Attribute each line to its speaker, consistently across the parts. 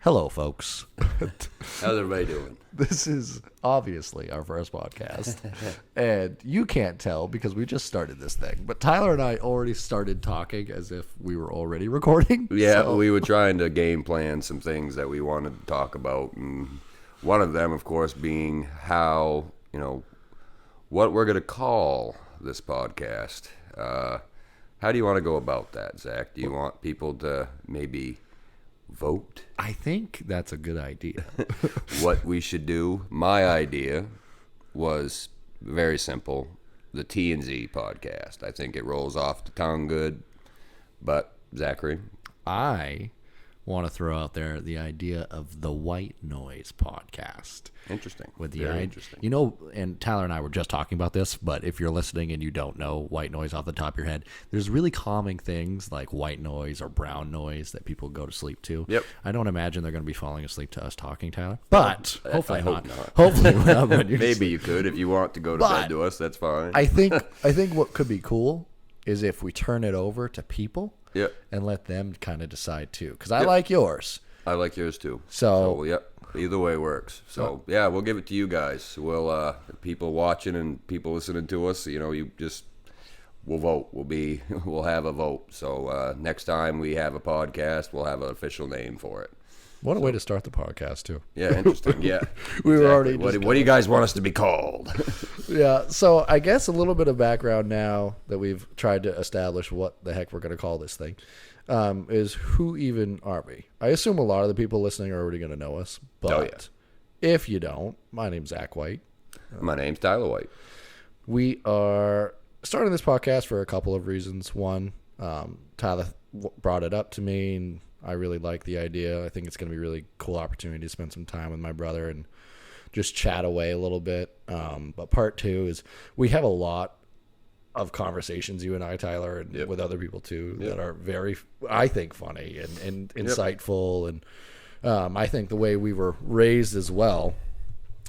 Speaker 1: Hello, folks.
Speaker 2: How's everybody doing?
Speaker 1: This is obviously our first podcast, and you can't tell because we just started this thing. But Tyler and I already started talking as if we were already recording.
Speaker 2: Yeah, we were trying to game plan some things that we wanted to talk about, and one of them, of course, being how, what we're going to call this podcast. How do you want to go about that, Zach? Do you want people to maybe vote?
Speaker 1: I think that's a good idea.
Speaker 2: What we should do? My idea was very simple. The TnZ Podcast. I think it rolls off the tongue good. But, Zachary?
Speaker 1: I want to throw out there the idea of the White Noise Podcast.
Speaker 2: Interesting.
Speaker 1: Very interesting. And Tyler and I were just talking about this, but if you're listening and you don't know white noise off the top of your head, there's really calming things like white noise or brown noise that people go to sleep to.
Speaker 2: Yep.
Speaker 1: I don't imagine they're going to be falling asleep to us talking, Tyler. But hopefully not.
Speaker 2: not.
Speaker 1: Hopefully not.
Speaker 2: Maybe you could. If you want to go to bed to us, that's fine.
Speaker 1: I think what could be cool is if we turn it over to people.
Speaker 2: Yep.
Speaker 1: And let them kind of decide too. Because I like yours.
Speaker 2: I like yours too.
Speaker 1: So
Speaker 2: yep. Either way works. So, yeah, we'll give it to you guys. We'll, people watching and people listening to us, we'll vote. We'll have a vote. So, next time we have a podcast, we'll have an official name for it.
Speaker 1: What a way to start the podcast, too.
Speaker 2: Yeah, interesting. Yeah.
Speaker 1: We were already.
Speaker 2: What do you guys want us to be called?
Speaker 1: Yeah. So, I guess a little bit of background now that we've tried to establish what the heck we're going to call this thing. Is who even are we? I assume a lot of the people listening are already going to know us, but if you don't, my name's Zach White.
Speaker 2: My name's Tyler White.
Speaker 1: We are starting this podcast for a couple of reasons. One, Tyler brought it up to me, and I really like the idea. I think it's going to be a really cool opportunity to spend some time with my brother and just chat away a little bit. But part two is we have a lot of conversations, you and I, Tyler, and with other people too, that are very, I think, funny and insightful. And I think the way we were raised as well,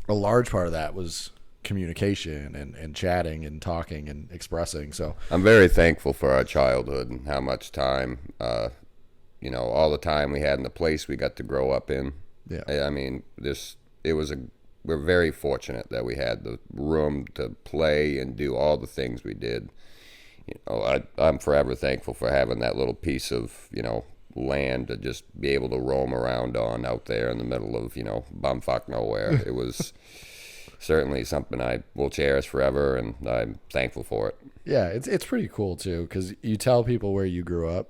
Speaker 1: a large part of that was communication and chatting and talking and expressing. So
Speaker 2: I'm very thankful for our childhood and how much time, all the time we had in the place we got to grow up in.
Speaker 1: Yeah.
Speaker 2: I mean, we're very fortunate that we had the room to play and do all the things we did. I'm forever thankful for having that little piece of, land to just be able to roam around on out there in the middle of, bumfuck nowhere. It was certainly something I will cherish forever, and I'm thankful for it.
Speaker 1: Yeah, it's pretty cool too, because you tell people where you grew up.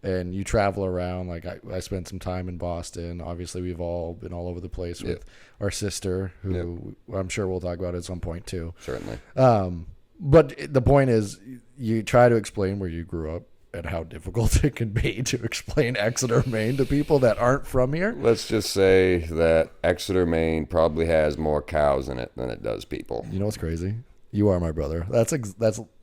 Speaker 1: And you travel around. Like I spent some time in Boston. Obviously, we've all been all over the place with our sister, who I'm sure we'll talk about at some point too.
Speaker 2: Certainly.
Speaker 1: But the point is, you try to explain where you grew up and how difficult it can be to explain Exeter, Maine to people that aren't from here.
Speaker 2: Let's just say that Exeter, Maine probably has more cows in it than it does people.
Speaker 1: You know what's crazy? You are my brother. That's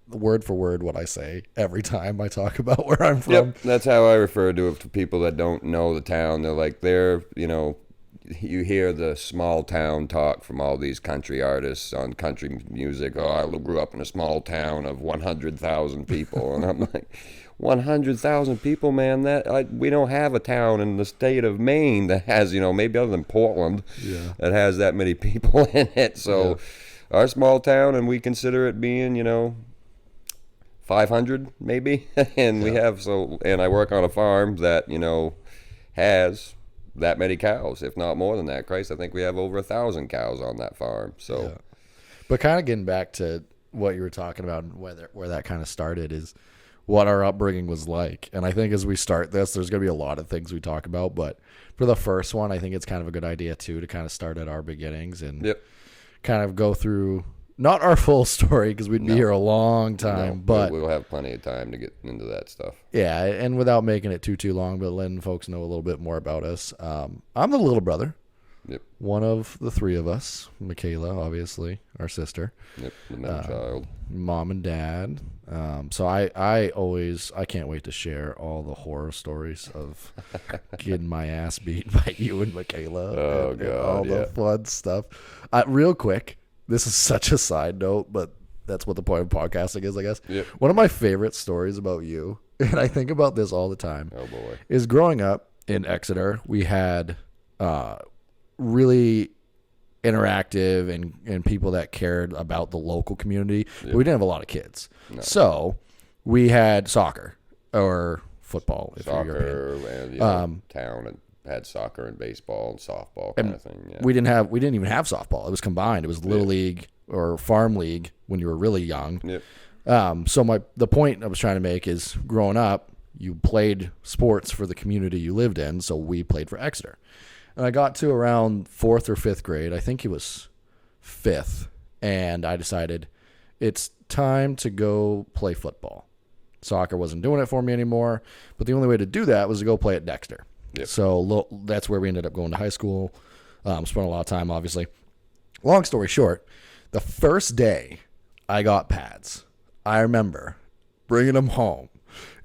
Speaker 1: word for word what I say every time I talk about where I'm from.
Speaker 2: Yep, that's how I refer to it to people that don't know the town. They're like, you hear the small town talk from all these country artists on country music. Oh, I grew up in a small town of 100,000 people. And I'm like, 100,000 people, man, we don't have a town in the state of Maine that has, maybe other than Portland, that has that many people in it. So our small town, and we consider it being, 500 maybe, and we have and I work on a farm that has that many cows, if not more than that. Christ, I think we have over 1,000 cows on that farm. So,
Speaker 1: but kind of getting back to what you were talking about and where that kind of started is what our upbringing was like. And I think as we start this, there's going to be a lot of things we talk about, but for the first one, I think it's kind of a good idea too to kind of start at our beginnings and kind of go through. Not our full story, because we'd be here a long time, but
Speaker 2: we'll have plenty of time to get into that stuff.
Speaker 1: Yeah, and without making it too long, but letting folks know a little bit more about us. I'm the little brother.
Speaker 2: Yep.
Speaker 1: One of the three of us. Michaela, obviously, our sister.
Speaker 2: Yep, the middle child.
Speaker 1: Mom and dad. So I can't wait to share all the horror stories of getting my ass beat by you and Michaela. And all the fun stuff. Real quick. This is such a side note, but that's what the point of podcasting is, I guess.
Speaker 2: Yep.
Speaker 1: One of my favorite stories about you, and I think about this all the time,
Speaker 2: oh boy,
Speaker 1: is growing up in Exeter, we had really interactive and people that cared about the local community. But we didn't have a lot of kids. No. So we had soccer or football. If
Speaker 2: soccer
Speaker 1: you're
Speaker 2: and town and had soccer and baseball and softball kind of thing. Yeah.
Speaker 1: We didn't even have softball. It was combined. It was little league or farm league when you were really young.
Speaker 2: Yep.
Speaker 1: So the point I was trying to make is growing up, you played sports for the community you lived in. So we played for Exeter. And I got to around 4th or 5th grade. I think it was 5th. And I decided it's time to go play football. Soccer wasn't doing it for me anymore. But the only way to do that was to go play at Dexter.
Speaker 2: Yep.
Speaker 1: So that's where we ended up going to high school. Spent a lot of time, obviously. Long story short, the first day I got pads, I remember bringing them home.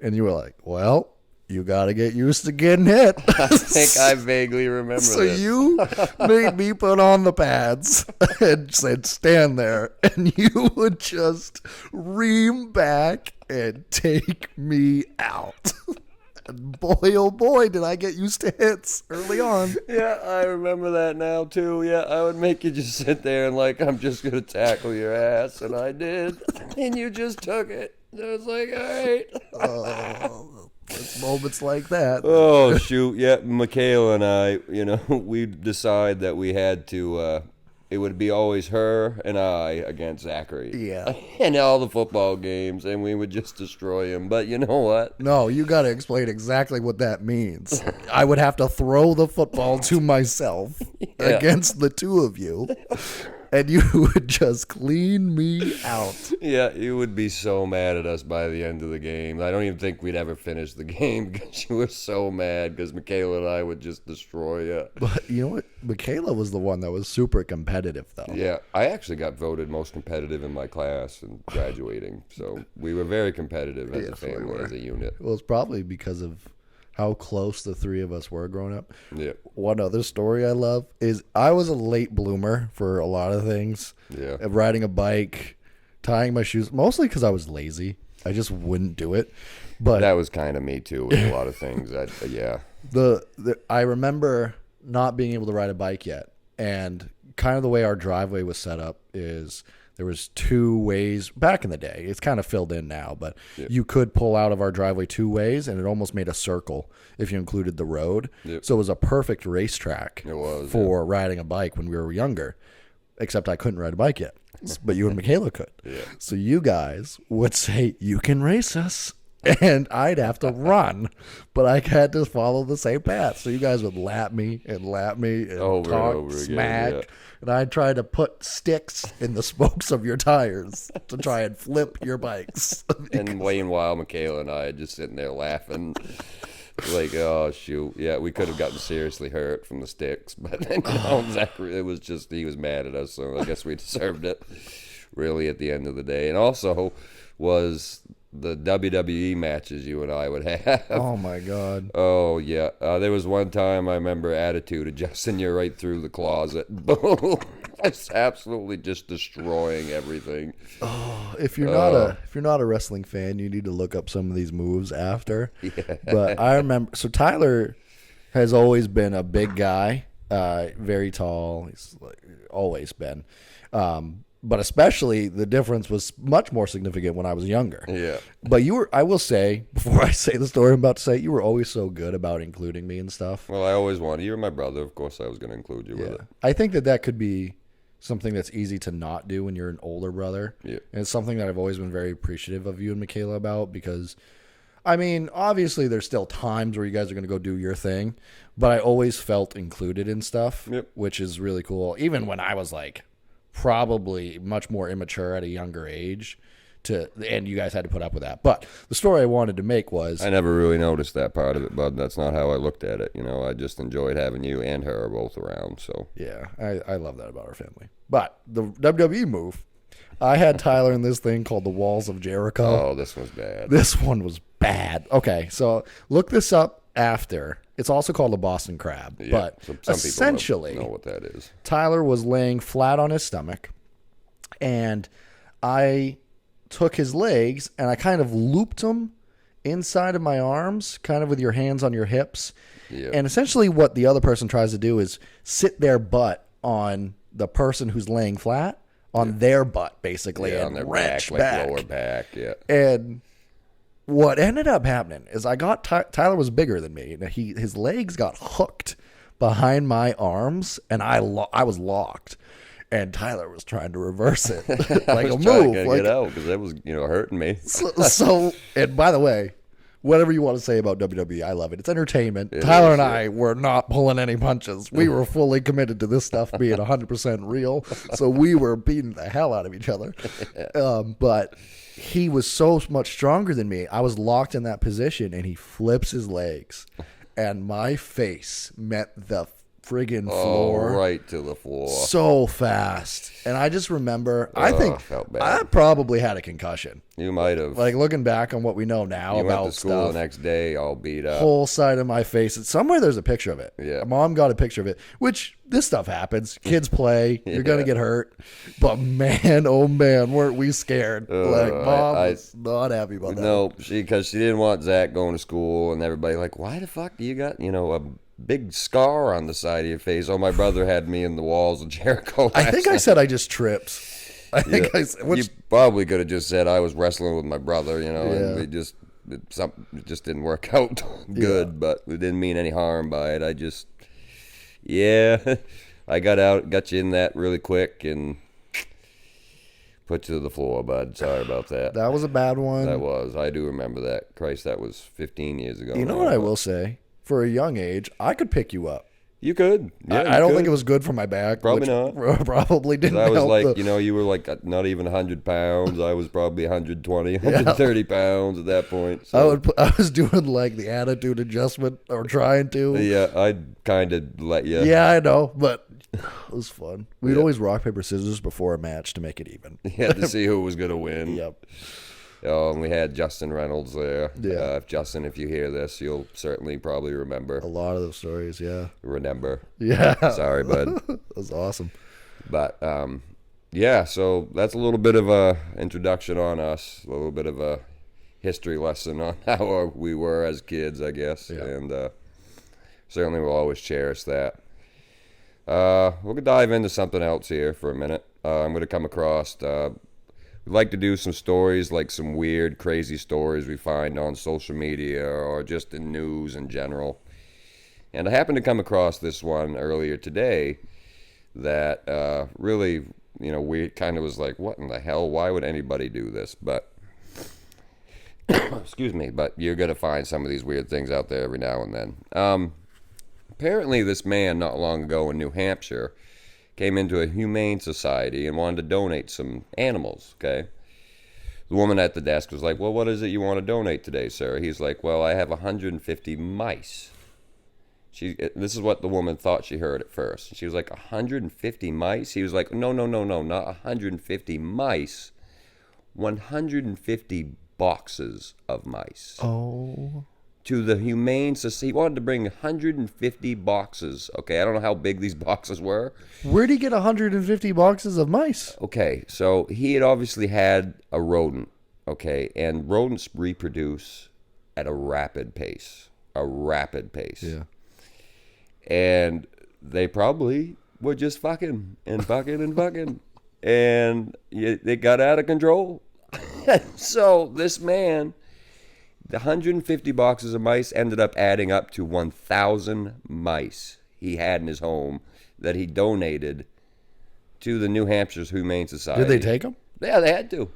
Speaker 1: And you were like, well, you got to get used to getting hit.
Speaker 2: I think I vaguely remember
Speaker 1: So
Speaker 2: this.
Speaker 1: you made me put on the pads and said, stand there. And you would just ream back and take me out. And boy, oh boy, did I get used to hits early on.
Speaker 2: Yeah, I remember that now, too. Yeah, I would make you just sit there and like, I'm just going to tackle your ass. And I did. And you just took it. I was like, all right.
Speaker 1: It's moments like that.
Speaker 2: Oh, shoot. Yeah, Michaela and I, we decide that we had to, it would be always her and I against Zachary.
Speaker 1: Yeah.
Speaker 2: In all the football games, and we would just destroy him. But you know what?
Speaker 1: No, you got to explain exactly what that means. I would have to throw the football to myself against the two of you, and you would just clean me out.
Speaker 2: Yeah, you would be so mad at us by the end of the game. I don't even think we'd ever finish the game because you were so mad because Michaela and I would just destroy you.
Speaker 1: But you know what? Michaela was the one that was super competitive, though.
Speaker 2: Yeah, I actually got voted most competitive in my class and graduating. So we were very competitive as a family, as a unit.
Speaker 1: Well, it's probably because of how close the three of us were growing up.
Speaker 2: Yeah.
Speaker 1: One other story I love is I was a late bloomer for a lot of things.
Speaker 2: Yeah.
Speaker 1: Riding a bike, tying my shoes, mostly because I was lazy. I just wouldn't do it. But
Speaker 2: that was kind of me too with a lot of things. Yeah.
Speaker 1: I remember not being able to ride a bike yet, and kind of the way our driveway was set up is there was 2 ways back in the day. It's kind of filled in now, but you could pull out of our driveway 2 ways, and it almost made a circle if you included the road.
Speaker 2: Yep.
Speaker 1: So it was a perfect racetrack for riding a bike when we were younger, except I couldn't ride a bike yet, but you and Michaela could.
Speaker 2: Yeah.
Speaker 1: So you guys would say, you can race us. And I'd have to run, but I had to follow the same path. So you guys would lap me and
Speaker 2: over
Speaker 1: talk,
Speaker 2: and over
Speaker 1: smack.
Speaker 2: again,
Speaker 1: And I'd try to put sticks in the spokes of your tires to try and flip your bikes.
Speaker 2: And meanwhile, Michaela and I just sitting there laughing. Like, oh, shoot. Yeah, we could have gotten seriously hurt from the sticks. But Zachary, it was just, he was mad at us. So I guess we deserved it, really, at the end of the day. And also was the WWE matches you and I would have.
Speaker 1: Oh, my God.
Speaker 2: Oh, yeah. There was one time I remember Attitude adjusting you right through the closet. Just absolutely just destroying everything.
Speaker 1: Oh, if you're not a wrestling fan, you need to look up some of these moves after.
Speaker 2: Yeah.
Speaker 1: But I remember, so Tyler has always been a big guy, very tall. He's always been. But especially the difference was much more significant when I was younger.
Speaker 2: Yeah.
Speaker 1: But I will say, before I say the story I'm about to say, you were always so good about including me and stuff.
Speaker 2: Well, I always wanted. You were my brother. Of course, I was going to include you with it.
Speaker 1: I think that could be something that's easy to not do when you're an older brother.
Speaker 2: Yeah.
Speaker 1: And it's something that I've always been very appreciative of you and Michaela about because, I mean, obviously there's still times where you guys are going to go do your thing, but I always felt included in stuff, which is really cool. Even when I was probably much more immature at a younger age, and you guys had to put up with that. But the story I wanted to make was,
Speaker 2: I never really noticed that part of it, bud. That's not how I looked at it. I just enjoyed having you and her both around. So
Speaker 1: yeah, I love that about our family. But the WWE move, I had Tyler in this thing called the Walls of Jericho.
Speaker 2: Oh, this was bad.
Speaker 1: This one was bad. Okay, so look this up after. It's also called a Boston Crab, but
Speaker 2: some
Speaker 1: essentially,
Speaker 2: people know what that is.
Speaker 1: Tyler was laying flat on his stomach, and I took his legs and I kind of looped them inside of my arms, kind of with your hands on your hips.
Speaker 2: Yeah.
Speaker 1: And essentially what the other person tries to do is sit their butt on the person who's laying flat, on their butt, basically,
Speaker 2: Yeah,
Speaker 1: and
Speaker 2: on their
Speaker 1: wrench
Speaker 2: back,
Speaker 1: back.
Speaker 2: like lower back, yeah.
Speaker 1: And what ended up happening is I got Tyler was bigger than me, and his legs got hooked behind my arms, and I was locked, and Tyler was trying to reverse it like a
Speaker 2: trying
Speaker 1: move,
Speaker 2: to get out because that was hurting me.
Speaker 1: so. And by the way, whatever you want to say about WWE, I love it. It's entertainment. Tyler and I were not pulling any punches. We were fully committed to this stuff being 100% real. So we were beating the hell out of each other. But he was so much stronger than me. I was locked in that position, and he flips his legs, and my face met the friggin' floor.
Speaker 2: Right to the floor.
Speaker 1: So fast. And I just remember, I think
Speaker 2: felt bad.
Speaker 1: I probably had a concussion.
Speaker 2: You might have.
Speaker 1: Like, looking back on what we know now
Speaker 2: You
Speaker 1: about
Speaker 2: went to school
Speaker 1: stuff,
Speaker 2: the next day all beat up.
Speaker 1: whole side of my face. Somewhere there's a picture of it.
Speaker 2: Yeah.
Speaker 1: Mom got a picture of it, which this stuff happens. Kids play. You're going to get hurt. But man, oh man, weren't we scared. Like, Mom was not happy about that.
Speaker 2: No, because she didn't want Zach going to school, and everybody like, why the fuck do you got, a big scar on the side of your face? Oh, my brother had me in the walls of Jericho.
Speaker 1: I think I said I just tripped. I think
Speaker 2: Yeah.
Speaker 1: I said, which,
Speaker 2: You probably could have just said I was wrestling with my brother, and
Speaker 1: Yeah.
Speaker 2: it just didn't work out good, but it didn't mean any harm by it. I got you in that really quick and put you to the floor, bud. Sorry about that.
Speaker 1: that was a bad one.
Speaker 2: I do remember that. Christ, that was 15 years ago.
Speaker 1: You know what I will say? For a young age, I could pick you up.
Speaker 2: You could. Yeah,
Speaker 1: I don't think it was good for my back.
Speaker 2: Probably
Speaker 1: which probably didn't
Speaker 2: I was
Speaker 1: help.
Speaker 2: like, you were like not even 100 pounds. I was probably 120, 130 pounds at that point. So.
Speaker 1: I was doing like the attitude adjustment, or trying to.
Speaker 2: Yeah, I'd kind of let you.
Speaker 1: Yeah, I know, but it was fun. We'd always rock, paper, scissors before a match to make it even.
Speaker 2: You had to see who was going to win.
Speaker 1: Yep.
Speaker 2: Oh, and we had Justin Reynolds there.
Speaker 1: Yeah.
Speaker 2: Justin, if you hear this, you'll certainly probably remember.
Speaker 1: A lot of those stories, yeah.
Speaker 2: Yeah.
Speaker 1: Yeah.
Speaker 2: Sorry, bud.
Speaker 1: That was awesome.
Speaker 2: But, so that's a little bit of a introduction on us, a little bit of a history lesson on how we were as kids, I guess.
Speaker 1: Yeah.
Speaker 2: And certainly we'll always cherish that. We're going to dive into something else here for a minute. I'm going to come across... we'd like to do some stories, like some weird, crazy stories we find on social media or just in news in general. And I happened to come across this one earlier today that really, we kind of was like, what in the hell? Why would anybody do this? But, excuse me, but you're going to find some of these weird things out there every now and then. Apparently this man not long ago in New Hampshire came into a humane society and wanted to donate some animals, okay? The woman at the desk was like, well, what is it you want to donate today, sir? He's like, well, I have 150 mice. This is what the woman thought she heard at first. She was like, 150 mice? He was like, no, not 150 mice. 150 boxes of mice.
Speaker 1: Oh.
Speaker 2: To the Humane Society. He wanted to bring 150 boxes. Okay, I don't know how big these boxes were.
Speaker 1: Where'd he get 150 boxes of mice?
Speaker 2: Okay, so he had obviously had a rodent, okay, and rodents reproduce at a rapid pace.
Speaker 1: Yeah.
Speaker 2: And they probably were just fucking. And they got out of control. So this man... The 150 boxes of mice ended up adding up to 1,000 mice he had in his home that he donated to the New Hampshire's Humane Society.
Speaker 1: Did they take them?
Speaker 2: Yeah, they had to.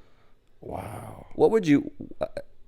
Speaker 1: Wow.
Speaker 2: What would you...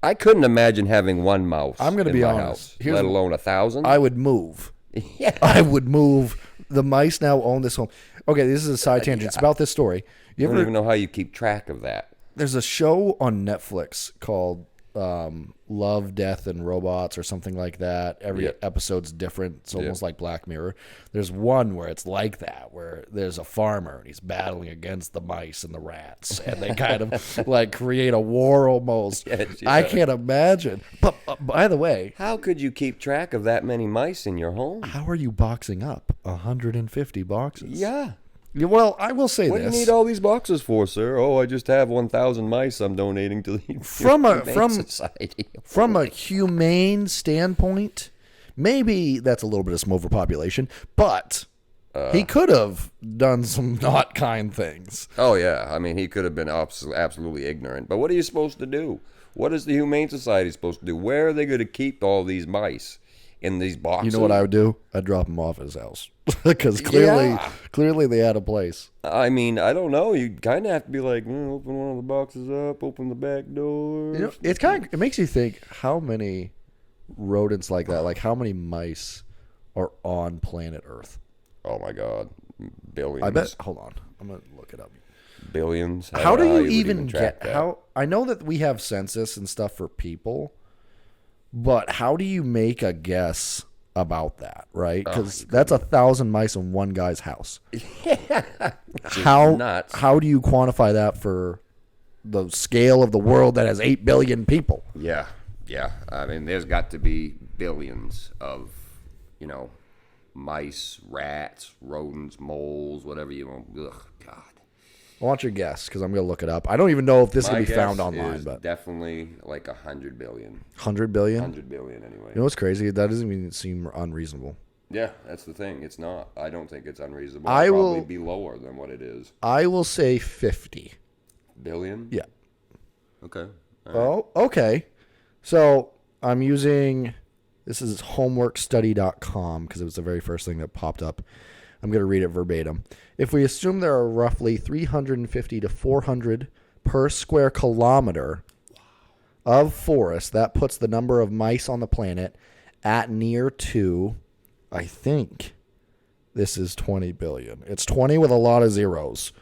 Speaker 2: I couldn't imagine having one mouse
Speaker 1: I'm going to
Speaker 2: in
Speaker 1: be
Speaker 2: my
Speaker 1: honest.
Speaker 2: house, let alone 1,000.
Speaker 1: I would move.
Speaker 2: Yeah.
Speaker 1: I would move. The mice now own this home. Okay, this is a side tangent. It's about this story.
Speaker 2: I don't even know how you keep track of that.
Speaker 1: There's a show on Netflix called Love, Death, and Robots or something like that. Every episode's different. It's almost like Black Mirror. There's one where it's like that, where there's a farmer and he's battling against the mice and the rats, and they kind of like create a war almost. I can't imagine. But by the way,
Speaker 2: how could you keep track of that many mice in your home?
Speaker 1: how are you boxing up 150 boxes?
Speaker 2: Yeah.
Speaker 1: Well, I will say
Speaker 2: What do you
Speaker 1: this.
Speaker 2: need all these boxes for, sir? Oh, I just have 1,000 mice I'm donating to the Humane Society.
Speaker 1: From a humane standpoint, maybe that's a little bit of some overpopulation, but he could have done some not kind things.
Speaker 2: Oh, yeah. I mean, he could have been absolutely ignorant. But what are you supposed to do? What is the Humane Society supposed to do? Where are they going to keep all these mice? In these boxes?
Speaker 1: You know what I would do? I'd drop them off at his house. Because clearly they had a place.
Speaker 2: I mean, I don't know. You kind of have to be like, open one of the boxes up, open the back door.
Speaker 1: You know, it makes you think how many rodents like that, like how many mice are on planet Earth.
Speaker 2: Oh my God, billions.
Speaker 1: I bet. Hold on, I'm gonna look it up.
Speaker 2: Billions.
Speaker 1: How do you
Speaker 2: would
Speaker 1: even get
Speaker 2: that?
Speaker 1: how? I know that we have census and stuff for people, but how do you make a guess about that? Right? Because that's 1,000 mice in one guy's house.
Speaker 2: Nuts.
Speaker 1: How do you quantify that for the scale of the world that has 8 billion people?
Speaker 2: Yeah. I mean, there's got to be billions of, mice, rats, rodents, moles, whatever you want. Ugh, God.
Speaker 1: I want your guess because I'm going to look it up. I don't even know if this
Speaker 2: My
Speaker 1: can be
Speaker 2: guess
Speaker 1: found online,
Speaker 2: is
Speaker 1: but
Speaker 2: definitely like 100 billion.
Speaker 1: 100 billion?
Speaker 2: 100 billion anyway.
Speaker 1: You know what's crazy? That doesn't even seem unreasonable.
Speaker 2: Yeah, that's the thing. It's not. I don't think it's unreasonable.
Speaker 1: I
Speaker 2: It'll
Speaker 1: will-
Speaker 2: probably be lower than what it is.
Speaker 1: I will say 50.
Speaker 2: Billion?
Speaker 1: Yeah.
Speaker 2: Okay. All right.
Speaker 1: Oh, okay. So I'm using, this is homeworkstudy.com because it was the very first thing that popped up. I'm going to read it verbatim. If we assume there are roughly 350 to 400 per square kilometer of forest, that puts the number of mice on the planet at near to, I think this is 20 billion. It's 20 with a lot of zeros.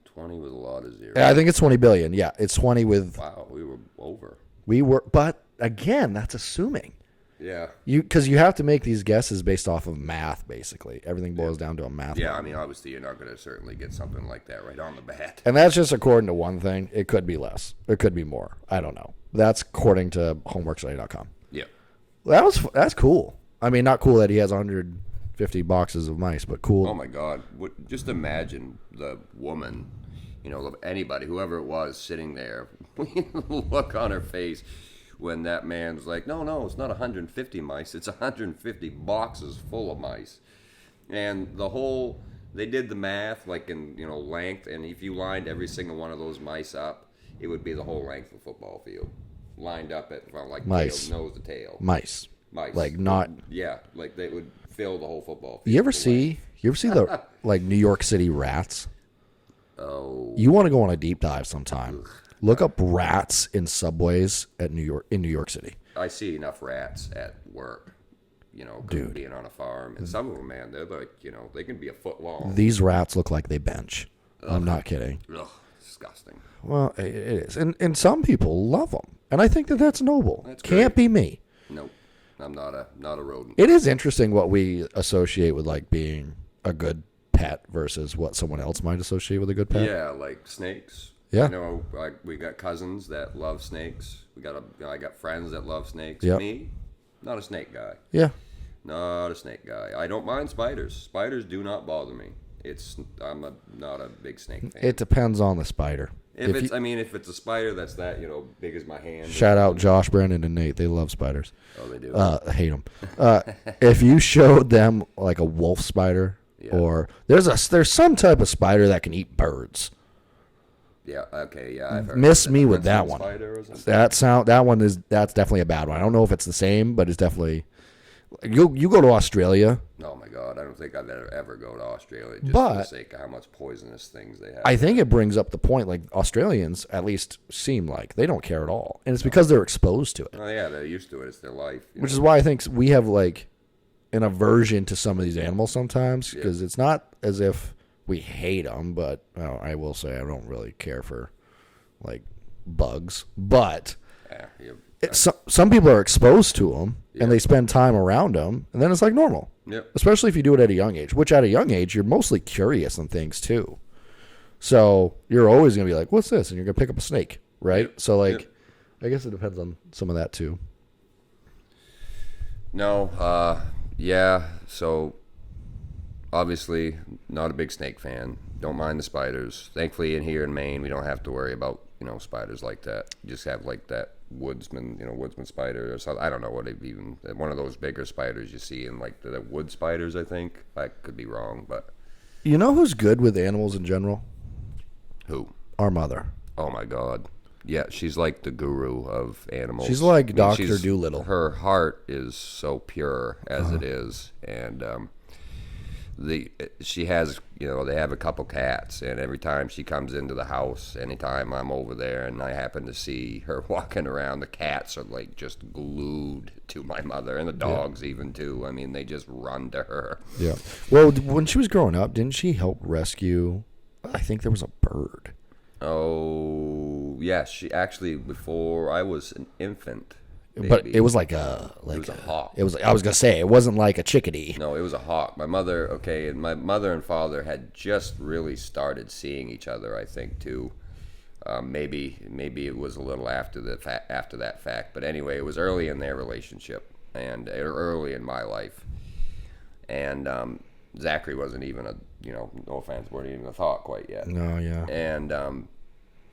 Speaker 2: 20 with a lot of zeros.
Speaker 1: Yeah, I think it's 20 billion. Yeah, it's 20 with.
Speaker 2: Wow, we were over.
Speaker 1: But again, that's assuming.
Speaker 2: Yeah.
Speaker 1: Because you have to make these guesses based off of math, basically. Everything boils down to a math.
Speaker 2: Yeah,
Speaker 1: problem.
Speaker 2: I mean, obviously, you're not going to certainly get something like that right on the bat.
Speaker 1: And that's just according to one thing. It could be less. It could be more. I don't know. That's according to homeworkstudy.com.
Speaker 2: Yeah.
Speaker 1: That's cool. I mean, not cool that he has 150 boxes of mice, but cool.
Speaker 2: Oh, my God. Just imagine the woman, anybody, whoever it was, sitting there, look on her face when that man's like, no, it's not 150 mice. It's 150 boxes full of mice. And they did the math, like in, length, and if you lined every single one of those mice up, it would be the whole length of the football field. Lined up from like
Speaker 1: Mice.
Speaker 2: nose to tail.
Speaker 1: Mice.
Speaker 2: Mice.
Speaker 1: Like not.
Speaker 2: Yeah, like they would fill the whole football field.
Speaker 1: You ever see the like New York City rats?
Speaker 2: Oh.
Speaker 1: You want to go on a deep dive sometime. Look up rats in subways in New York City.
Speaker 2: I see enough rats at work,
Speaker 1: Dude.
Speaker 2: being on a farm. And some of them, man, they're like, they can be a foot long.
Speaker 1: These rats look like they bench. I'm not kidding.
Speaker 2: Ugh, disgusting.
Speaker 1: Well, it is. And some people love them. And I think that that's noble.
Speaker 2: That's
Speaker 1: Can't
Speaker 2: great.
Speaker 1: be me.
Speaker 2: Nope. I'm not a rodent.
Speaker 1: It is interesting what we associate with like being a good pet versus what someone else might associate with a good pet.
Speaker 2: Yeah, like snakes.
Speaker 1: Yeah.
Speaker 2: We got cousins that love snakes. I got friends that love snakes.
Speaker 1: Yep.
Speaker 2: Me, not a snake guy.
Speaker 1: Yeah.
Speaker 2: Not a snake guy. I don't mind spiders. Spiders do not bother me. I'm not a big snake fan.
Speaker 1: It depends on the spider.
Speaker 2: If it's a spider that's that big as my hand.
Speaker 1: Shout out Josh, Brandon, and Nate. They love spiders.
Speaker 2: Oh, they do.
Speaker 1: Hate them. If you showed them like a wolf spider,
Speaker 2: Yeah.
Speaker 1: or there's some type of spider that can eat birds.
Speaker 2: Yeah. Okay. Yeah. I've heard
Speaker 1: Miss
Speaker 2: of it.
Speaker 1: me with that
Speaker 2: Princeton
Speaker 1: one.
Speaker 2: Spider or something?
Speaker 1: That's definitely a bad one. I don't know if it's the same, but it's definitely. You go to Australia.
Speaker 2: Oh my God! I don't think I'd ever go to Australia just
Speaker 1: But-
Speaker 2: for the sake of how much poisonous things they have.
Speaker 1: I think it brings up the point, like Australians at least seem like they don't care at all, and it's because they're exposed to it.
Speaker 2: Oh yeah, they're used to it. It's their life.
Speaker 1: Which is why I think we have like an aversion to some of these animals sometimes, because it's not as if we hate them, but I will say I don't really care for like bugs. But some people are exposed to them and they spend time around them, and then it's like normal.
Speaker 2: Yep.
Speaker 1: Especially if you do it at a young age, which at a young age you're mostly curious on things too. So you're always gonna be like, "What's this?" and you're gonna pick up a snake, right?
Speaker 2: Yep.
Speaker 1: So like,
Speaker 2: Yep.
Speaker 1: I guess it depends on some of that too.
Speaker 2: No. Yeah. So obviously not a big snake fan. Don't mind the spiders. Thankfully, here in Maine, we don't have to worry about spiders like that. You just have like that woodsman spider or something. I don't know what it even one of those bigger spiders you see in like the wood spiders. I think I could be wrong, but
Speaker 1: You know who's good with animals in general?
Speaker 2: who?
Speaker 1: Our mother.
Speaker 2: Oh my God. Yeah, she's like the guru of animals.
Speaker 1: She's like Dr. Doolittle.
Speaker 2: Her heart is so pure as it is, and she has they have a couple cats, and every time she comes into the house, anytime I'm over there and I happen to see her walking around, the cats are like just glued to my mother, and the dogs even too. I mean, they just run to her.
Speaker 1: Yeah. Well, when she was growing up, didn't she help rescue? I think there was a bird.
Speaker 2: Oh, yeah. She actually, before I was an infant,
Speaker 1: But
Speaker 2: baby,
Speaker 1: it was like
Speaker 2: it was a hawk.
Speaker 1: It was. I was gonna say it wasn't like a chickadee.
Speaker 2: No, it was a hawk. My mother and father had just really started seeing each other, I think, too. Maybe it was a little after that fact, but anyway, it was early in their relationship and early in my life. And Zachary wasn't even no offense, weren't even a thought quite yet.
Speaker 1: No, yeah.
Speaker 2: And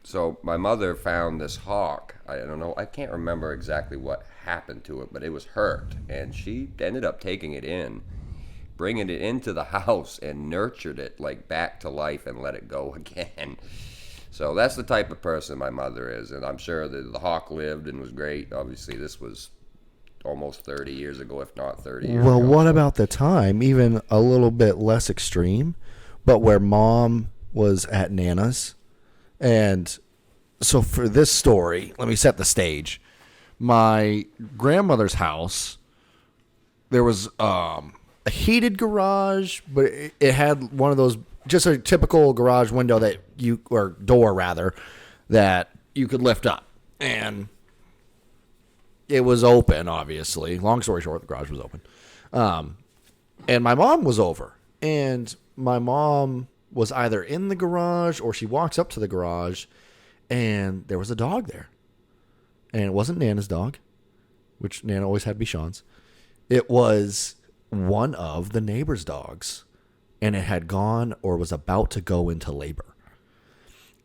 Speaker 2: so my mother found this hawk. I don't know. I can't remember exactly what happened to it, but it was hurt, and she ended up taking it in, bringing it into the house, and nurtured it like back to life and let it go again. So that's the type of person my mother is, and I'm sure that the hawk lived and was great. Obviously, this was almost 30 years ago, if not 30 years
Speaker 1: Well,
Speaker 2: ago.
Speaker 1: what about the time, even a little bit less extreme, but where mom was at Nana's? And so for this story, let me set the stage. My grandmother's house, there was a heated garage, but it had one of those, just a typical garage window or door rather, that you could lift up. And it was open, obviously. Long story short, the garage was open. And my mom was over. And my mom was either in the garage or she walks up to the garage and there was a dog there. And it wasn't Nana's dog, which Nana always had Bichon's. It was one of the neighbor's dogs. And it had gone or was about to go into labor.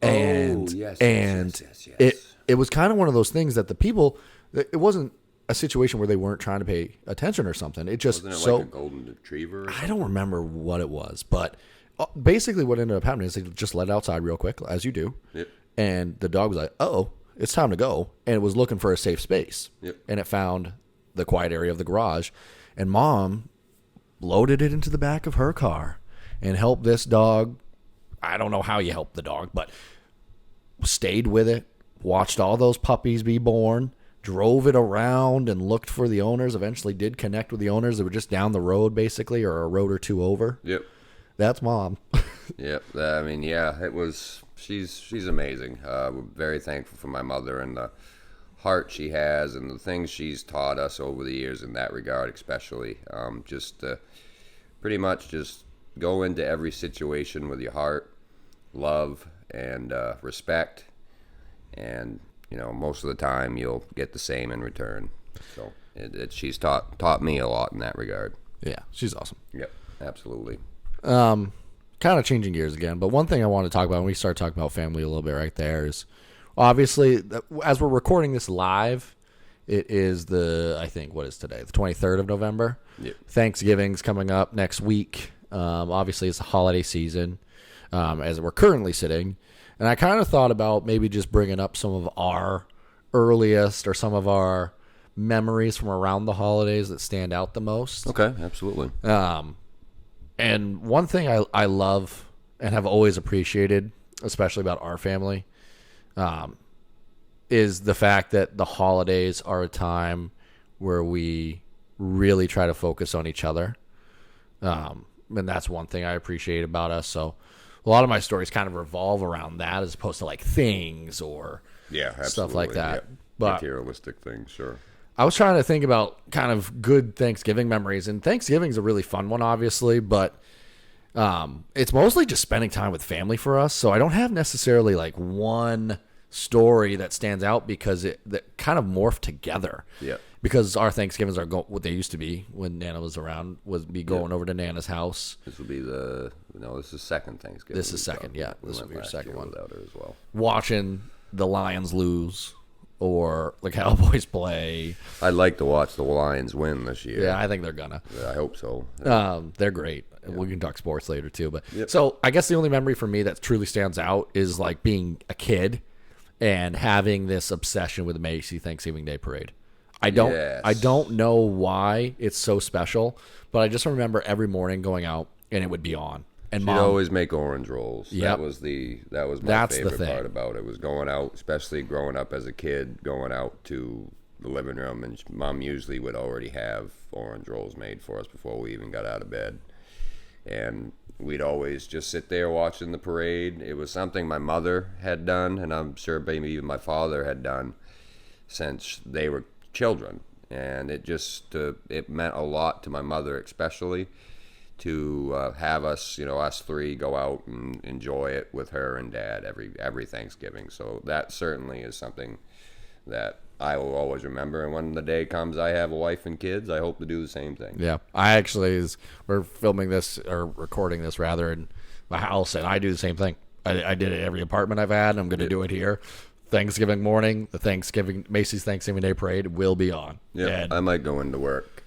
Speaker 1: And,
Speaker 2: yes.
Speaker 1: It was kind of one of those things that the people... It wasn't a situation where they weren't trying to pay attention or something. It just
Speaker 2: Wasn't it like a golden retriever?
Speaker 1: I don't remember what it was, but basically what ended up happening is they just let it outside real quick, as you do.
Speaker 2: Yep.
Speaker 1: And the dog was like, "Oh, it's time to go," and it was looking for a safe space.
Speaker 2: Yep.
Speaker 1: And it found the quiet area of the garage, and Mom loaded it into the back of her car and helped this dog. I don't know how you helped the dog, but stayed with it, watched all those puppies be born. Drove it around and looked for the owners. Eventually did connect with the owners that were just down the road, basically, or a road or two over.
Speaker 2: Yep.
Speaker 1: That's Mom.
Speaker 2: Yep. I mean, yeah, it was. She's amazing. We're very thankful for my mother and the heart she has and the things she's taught us over the years in that regard, especially. Just pretty much just go into every situation with your heart, love, and respect, and most of the time you'll get the same in return. So she's taught me a lot in that regard.
Speaker 1: Yeah, she's awesome.
Speaker 2: Yep, absolutely.
Speaker 1: Kind of changing gears again, but one thing I want to talk about when we start talking about family a little bit right there is obviously as we're recording this live, it is I think what is today, the 23rd of November.
Speaker 2: Yep.
Speaker 1: Thanksgiving's coming up next week. Obviously it's the holiday season as we're currently sitting. And I kind of thought about maybe just bringing up some of our earliest or some of our memories from around the holidays that stand out the most.
Speaker 2: Okay, absolutely.
Speaker 1: And one thing I love and have always appreciated, especially about our family, is the fact that the holidays are a time where we really try to focus on each other. And that's one thing I appreciate about us. So a lot of my stories kind of revolve around that as opposed to like things or stuff like that.
Speaker 2: Yeah.
Speaker 1: But
Speaker 2: materialistic things, sure.
Speaker 1: I was trying to think about kind of good Thanksgiving memories, and Thanksgiving's a really fun one, obviously, but it's mostly just spending time with family for us. So I don't have necessarily like one story that stands out because that kind of morphed together.
Speaker 2: Yeah.
Speaker 1: because our Thanksgivings are what they used to be when Nana was around, would be going over to Nana's house.
Speaker 2: This will be this is second Thanksgiving.
Speaker 1: This is second, yeah.
Speaker 2: We
Speaker 1: This will
Speaker 2: went
Speaker 1: be your
Speaker 2: last
Speaker 1: second
Speaker 2: year
Speaker 1: one.
Speaker 2: without her as well.
Speaker 1: Watching the Lions lose or the Cowboys play.
Speaker 2: I'd like to watch the Lions win this year.
Speaker 1: Yeah, I think they're gonna.
Speaker 2: I hope so.
Speaker 1: They're great. We can talk sports later too. But
Speaker 2: Yep.
Speaker 1: So I guess the only memory for me that truly stands out is like being a kid and having this obsession with the Macy Thanksgiving Day Parade. I don't know why it's so special, but I just remember every morning going out and it would be on. And
Speaker 2: She'd
Speaker 1: Mom
Speaker 2: always make orange rolls.
Speaker 1: Yep.
Speaker 2: That was my
Speaker 1: That's the
Speaker 2: favorite
Speaker 1: thing.
Speaker 2: part about it. Was going out, especially growing up as a kid, going out to the living room, and Mom usually would already have orange rolls made for us before we even got out of bed. And we'd always just sit there watching the parade. It was something my mother had done, and I'm sure maybe even my father had done since they were children. And it just it meant a lot to my mother, especially to have us, us three, go out and enjoy it with her and Dad every Thanksgiving. So that certainly is something that I will always remember. And when the day comes, I have a wife and kids, I hope to do the same thing.
Speaker 1: Yeah, I actually we're filming this or recording this rather in my house, and I do the same thing. I did it every apartment I've had. And I'm going to do it here. Thanksgiving morning, the Macy's Thanksgiving Day Parade will be on.
Speaker 2: Yeah, I might go into work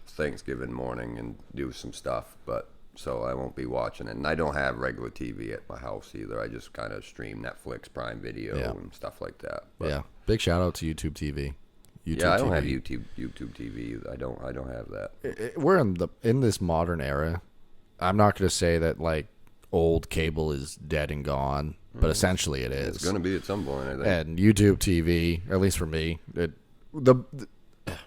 Speaker 2: Thanksgiving morning and do some stuff, but so I won't be watching it. And I don't have regular TV at my house either. I just kind of stream Netflix, Prime Video, and stuff like that. But,
Speaker 1: yeah, big shout out to YouTube TV.
Speaker 2: I don't have YouTube TV. I don't have that.
Speaker 1: We're in this modern era. I'm not going to say that like old cable is dead and gone, but essentially it is.
Speaker 2: It's going to be at some point, I think.
Speaker 1: And YouTube TV, at least for me,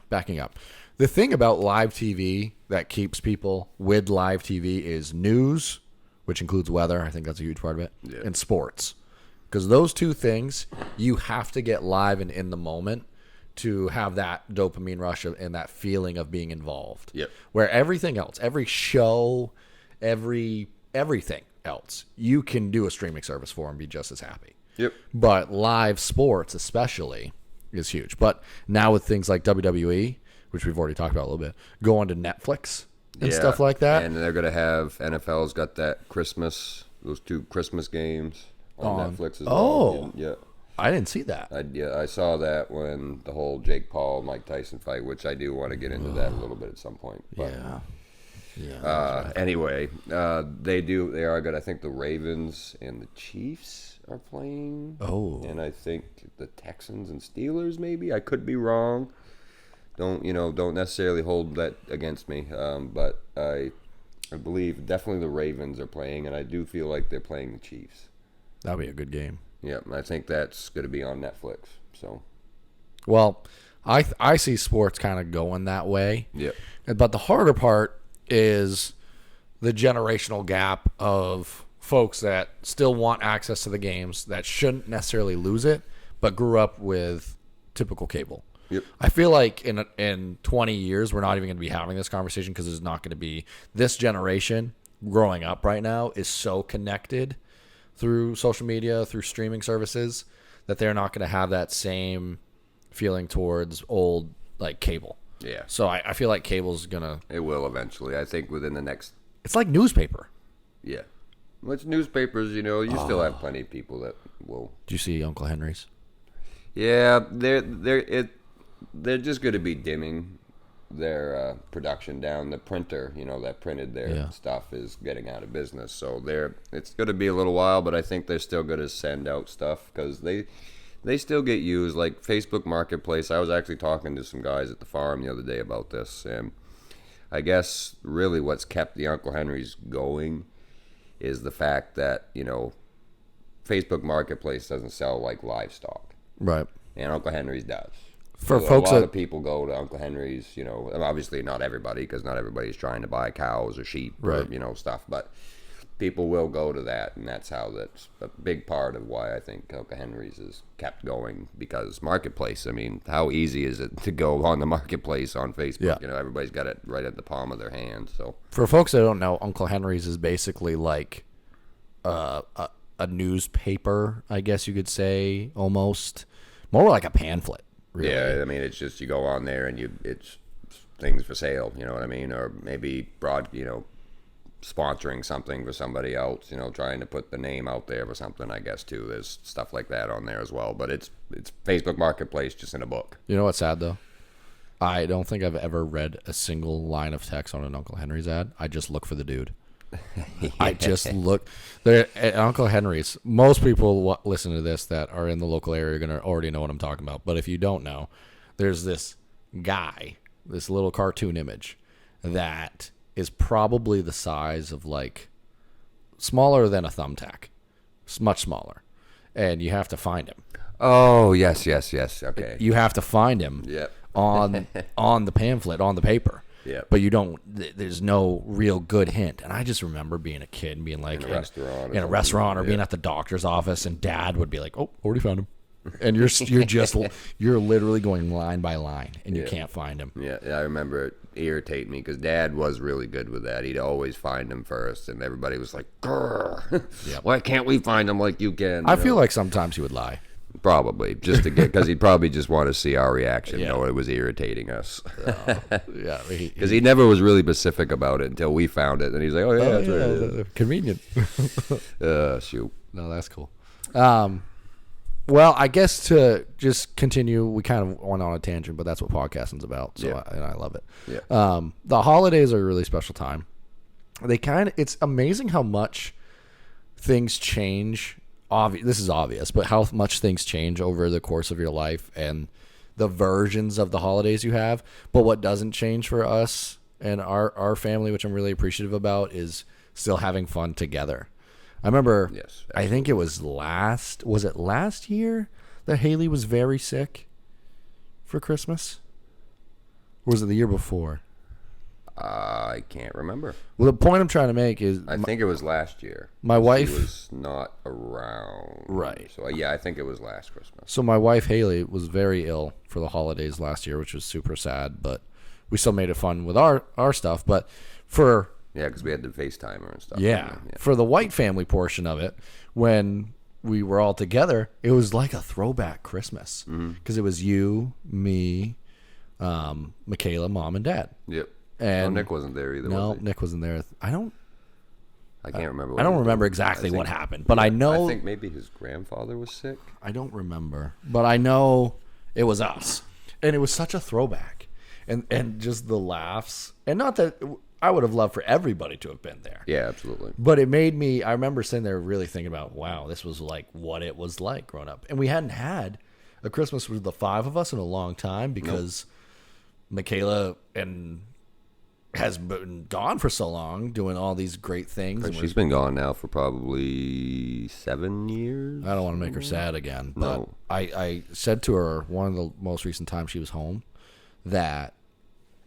Speaker 1: backing up. The thing about live TV that keeps people with live TV is news, which includes weather. I think that's a huge part of it, and sports. Because those two things, you have to get live and in the moment to have that dopamine rush and that feeling of being involved.
Speaker 2: Yep.
Speaker 1: Where everything else, every show, everything else, you can do a streaming service for and be just as happy.
Speaker 2: Yep.
Speaker 1: But live sports especially is huge. But now with things like WWE, which we've already talked about a little bit, going to Netflix and stuff like that.
Speaker 2: And they're going to have, NFL's got those two Christmas games on Netflix as well.
Speaker 1: Oh.
Speaker 2: Yeah.
Speaker 1: I didn't see that.
Speaker 2: I saw that when the whole Jake Paul, Mike Tyson fight, which I do want to get into that a little bit at some point. But,
Speaker 1: Yeah.
Speaker 2: Anyway, they are good. I think the Ravens and the Chiefs are playing.
Speaker 1: Oh.
Speaker 2: And I think the Texans and Steelers maybe. I could be wrong. Don't necessarily hold that against me. But I believe definitely the Ravens are playing, and I do feel like they're playing the Chiefs.
Speaker 1: That'll be a good game.
Speaker 2: Yeah, I think that's going to be on Netflix. So,
Speaker 1: well, I see sports kind of going that way.
Speaker 2: yeah.
Speaker 1: But the harder part is the generational gap of folks that still want access to the games that shouldn't necessarily lose it, but grew up with typical cable.
Speaker 2: Yep.
Speaker 1: I feel like in 20 years, we're not even going to be having this conversation because there's not going to be this generation growing up right now is so connected through social media, through streaming services, that they're not going to have that same feeling towards old like cable.
Speaker 2: Yeah.
Speaker 1: So I feel like cable's going to...
Speaker 2: It will eventually. I think within the next...
Speaker 1: It's like newspaper.
Speaker 2: Yeah. Well, it's newspapers, you still have plenty of people that will...
Speaker 1: Did you see Uncle Henry's?
Speaker 2: Yeah, they're just going to be dimming their production down. The printer, that printed their stuff is getting out of business. So it's going to be a little while, but I think they're still going to send out stuff because they still get used. Like Facebook Marketplace, I was actually talking to some guys at the farm the other day about this, and I guess really what's kept the Uncle Henry's going is the fact that, Facebook Marketplace doesn't sell like livestock.
Speaker 1: Right.
Speaker 2: And Uncle Henry's does.
Speaker 1: For
Speaker 2: So
Speaker 1: folks
Speaker 2: a lot
Speaker 1: that
Speaker 2: of people go to Uncle Henry's, and obviously not everybody, because not everybody's trying to buy cows or sheep or, stuff, but people will go to that, and that's a big part of why I think Uncle Henry's is kept going, because Marketplace, I mean, how easy is it to go on the Marketplace on Facebook?
Speaker 1: Yeah.
Speaker 2: Everybody's got it right at the palm of their hand, so.
Speaker 1: For folks that don't know, Uncle Henry's is basically like a newspaper, I guess you could say, almost. More like a pamphlet. really.
Speaker 2: Yeah, I mean, it's just you go on there and it's things for sale, you know what I mean? Or maybe sponsoring something for somebody else, trying to put the name out there for something, I guess, too. There's stuff like that on there as well. But it's Facebook Marketplace just in a book.
Speaker 1: You know what's sad, though? I don't think I've ever read a single line of text on an Uncle Henry's ad. I just look for the dude. Yeah. I just look. At Uncle Henry's, most people listen to this that are in the local area are going to already know what I'm talking about. But if you don't know, there's this guy, this little cartoon image that is probably the size of like smaller than a thumbtack. It's much smaller. And you have to find him.
Speaker 2: Oh, yes. Okay.
Speaker 1: You have to find him on the pamphlet, on the paper.
Speaker 2: Yeah.
Speaker 1: But you don't, there's no real good hint. And I just remember being a kid and being like in a restaurant or being at the doctor's office, and Dad would be like, "Oh, already found him." And you're literally going line by line and you can't find him.
Speaker 2: Yeah, I remember it irritate me because Dad was really good with that. He'd always find them first, and everybody was like, "Grr, why can't we find them like you can?"
Speaker 1: I feel like sometimes he would lie.
Speaker 2: Probably just to get, because he'd probably just want to see our reaction.
Speaker 1: Yeah.
Speaker 2: Know it was irritating us.
Speaker 1: Yeah,
Speaker 2: because he never was really specific about it until we found it, and he's like, "Oh yeah, that's what it is."
Speaker 1: Convenient.
Speaker 2: Shoot.
Speaker 1: No, that's cool. Well, I guess to just continue, we kind of went on a tangent, but that's what podcasting's about. So, I love it.
Speaker 2: Yeah.
Speaker 1: The holidays are a really special time. It's amazing how much things change. This is obvious, but how much things change over the course of your life and the versions of the holidays you have. But what doesn't change for us and our family, which I'm really appreciative about, is still having fun together. I remember, I think it was last year that Haley was very sick for Christmas? Or was it the year before?
Speaker 2: I can't remember.
Speaker 1: Well, the point I'm trying to make is...
Speaker 2: I think it was last year.
Speaker 1: My wife...
Speaker 2: She was not around.
Speaker 1: Right.
Speaker 2: So, yeah, I think it was last Christmas.
Speaker 1: So my wife, Haley, was very ill for the holidays last year, which was super sad, but we still made it fun with our stuff. But for...
Speaker 2: Yeah, because we had the FaceTimer and stuff.
Speaker 1: Yeah. For the white family portion of it, when we were all together, it was like a throwback Christmas. Because it was you, me, Michaela, Mom, and Dad.
Speaker 2: Yep.
Speaker 1: And
Speaker 2: Nick wasn't there either.
Speaker 1: No,
Speaker 2: was he?
Speaker 1: Nick wasn't there. I can't
Speaker 2: remember.
Speaker 1: I don't remember exactly what happened, but I know.
Speaker 2: I think maybe his grandfather was sick.
Speaker 1: I don't remember, but I know it was us, and it was such a throwback, and just the laughs, and not that I would have loved for everybody to have been there.
Speaker 2: Yeah, absolutely.
Speaker 1: But it made me. I remember sitting there really thinking about, wow, this was like what it was like growing up, and we hadn't had a Christmas with the five of us in a long time because Michaela has been gone for so long doing all these great things.
Speaker 2: She's been gone now for probably 7 years.
Speaker 1: I don't want to make her sad again, but
Speaker 2: No.
Speaker 1: I said to her one of the most recent times she was home that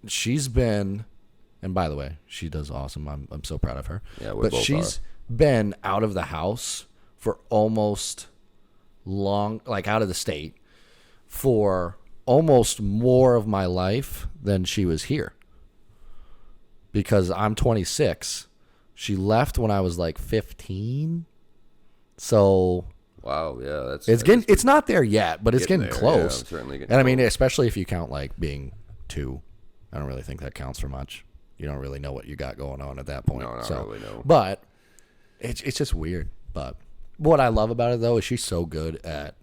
Speaker 1: she's been, and by the way, she does awesome. I'm so proud of her.
Speaker 2: Yeah, we
Speaker 1: but
Speaker 2: both
Speaker 1: she's been out of the house for almost out of the state for almost more of my life than she was here. Because I'm 26. She left when I was like 15. So
Speaker 2: wow, yeah,
Speaker 1: it's not there yet, but it's getting
Speaker 2: there.
Speaker 1: close.
Speaker 2: Yeah, certainly getting
Speaker 1: and I mean,
Speaker 2: close.
Speaker 1: especially if you count like being 2. I don't really think that counts for much. You don't really know what you got going on at that point.
Speaker 2: No, not really, no.
Speaker 1: But it's just weird. But what I love about it though is she's so good at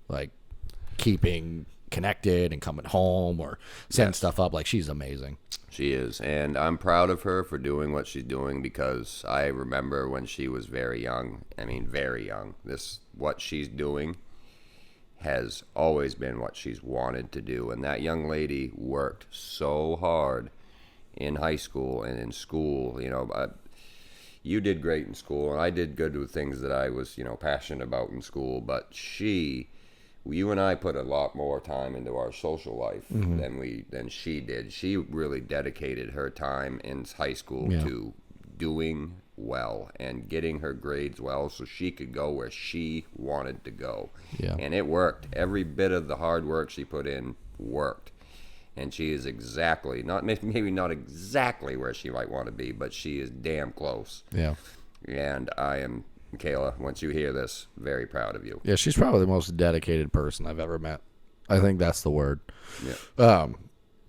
Speaker 1: like keeping connected and coming home or setting stuff up. Like, she's amazing.
Speaker 2: She is, and I'm proud of her for doing what she's doing, because I remember when she was very young. I mean, very young. What she's doing has always been what she's wanted to do, and that young lady worked so hard in high school and in school. You did great in school, and I did good with things that I was, passionate about in school, but you and I put a lot more time into our social life than she did. She really dedicated her time in high school to doing well and getting her grades well so she could go where she wanted to go.
Speaker 1: Yeah.
Speaker 2: And it worked. Every bit of the hard work she put in worked. And she is maybe not exactly where she might want to be, but she is damn close.
Speaker 1: Yeah.
Speaker 2: And I am, Michaela, once you hear this, very proud of you.
Speaker 1: Yeah, she's probably the most dedicated person I've ever met I think that's the word.
Speaker 2: Yeah.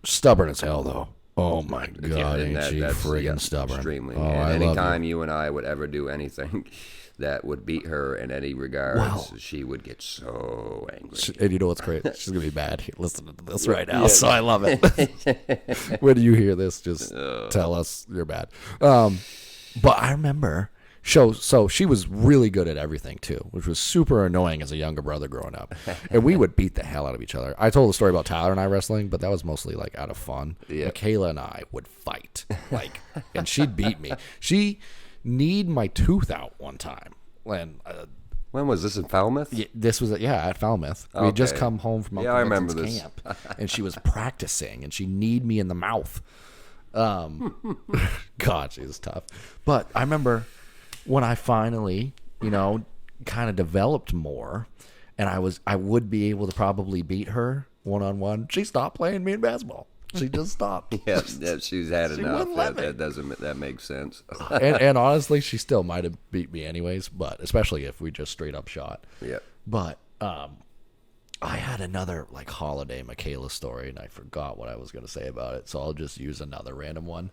Speaker 1: Stubborn as hell, though. Oh, my God,
Speaker 2: and
Speaker 1: ain't she
Speaker 2: that's
Speaker 1: friggin' stubborn.
Speaker 2: Extremely.
Speaker 1: Oh,
Speaker 2: and
Speaker 1: I
Speaker 2: anytime you and I would ever do anything that would beat her in any regards, she would get so angry.
Speaker 1: And you know what's great? She's going to be mad listening to this right now, so I love it. When you hear this, just tell us you're bad. But I remember... So she was really good at everything, too, which was super annoying as a younger brother growing up. And we would beat the hell out of each other. I told the story about Tyler and I wrestling, but that was mostly, like, out of fun. Yeah. Michaela and I would fight, like, and she'd beat me. She kneed my tooth out one time. When
Speaker 2: was this, in Falmouth?
Speaker 1: Yeah, this was, at Falmouth. We had just come home from Uncle Vincent's camp, and she was practicing, and she kneed me in the mouth. God, she was tough. But I remember... when I finally, kind of developed more, and I would be able to probably beat her one-on-one, she stopped playing me in basketball. She just stopped.
Speaker 2: yeah, she's had enough. That makes sense.
Speaker 1: and honestly, she still might have beat me anyways, but especially if we just straight up shot.
Speaker 2: Yeah.
Speaker 1: But I had another like holiday Michaela story, and I forgot what I was going to say about it, so I'll just use another random one.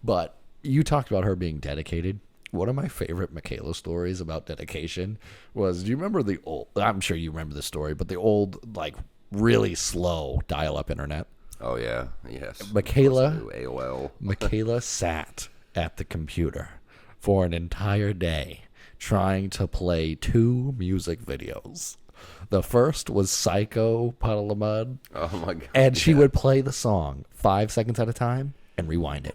Speaker 1: But you talked about her being dedicated. One of my favorite Michaela stories about dedication was, do you remember the old, I'm sure you remember this story, but the old, like, really slow dial-up internet?
Speaker 2: Oh, yeah. Yes.
Speaker 1: AOL. Michaela sat at the computer for an entire day trying to play 2 music videos. The first was Psycho, Puddle of Mud.
Speaker 2: Oh, my God.
Speaker 1: And she would play the song 5 seconds at a time and rewind it.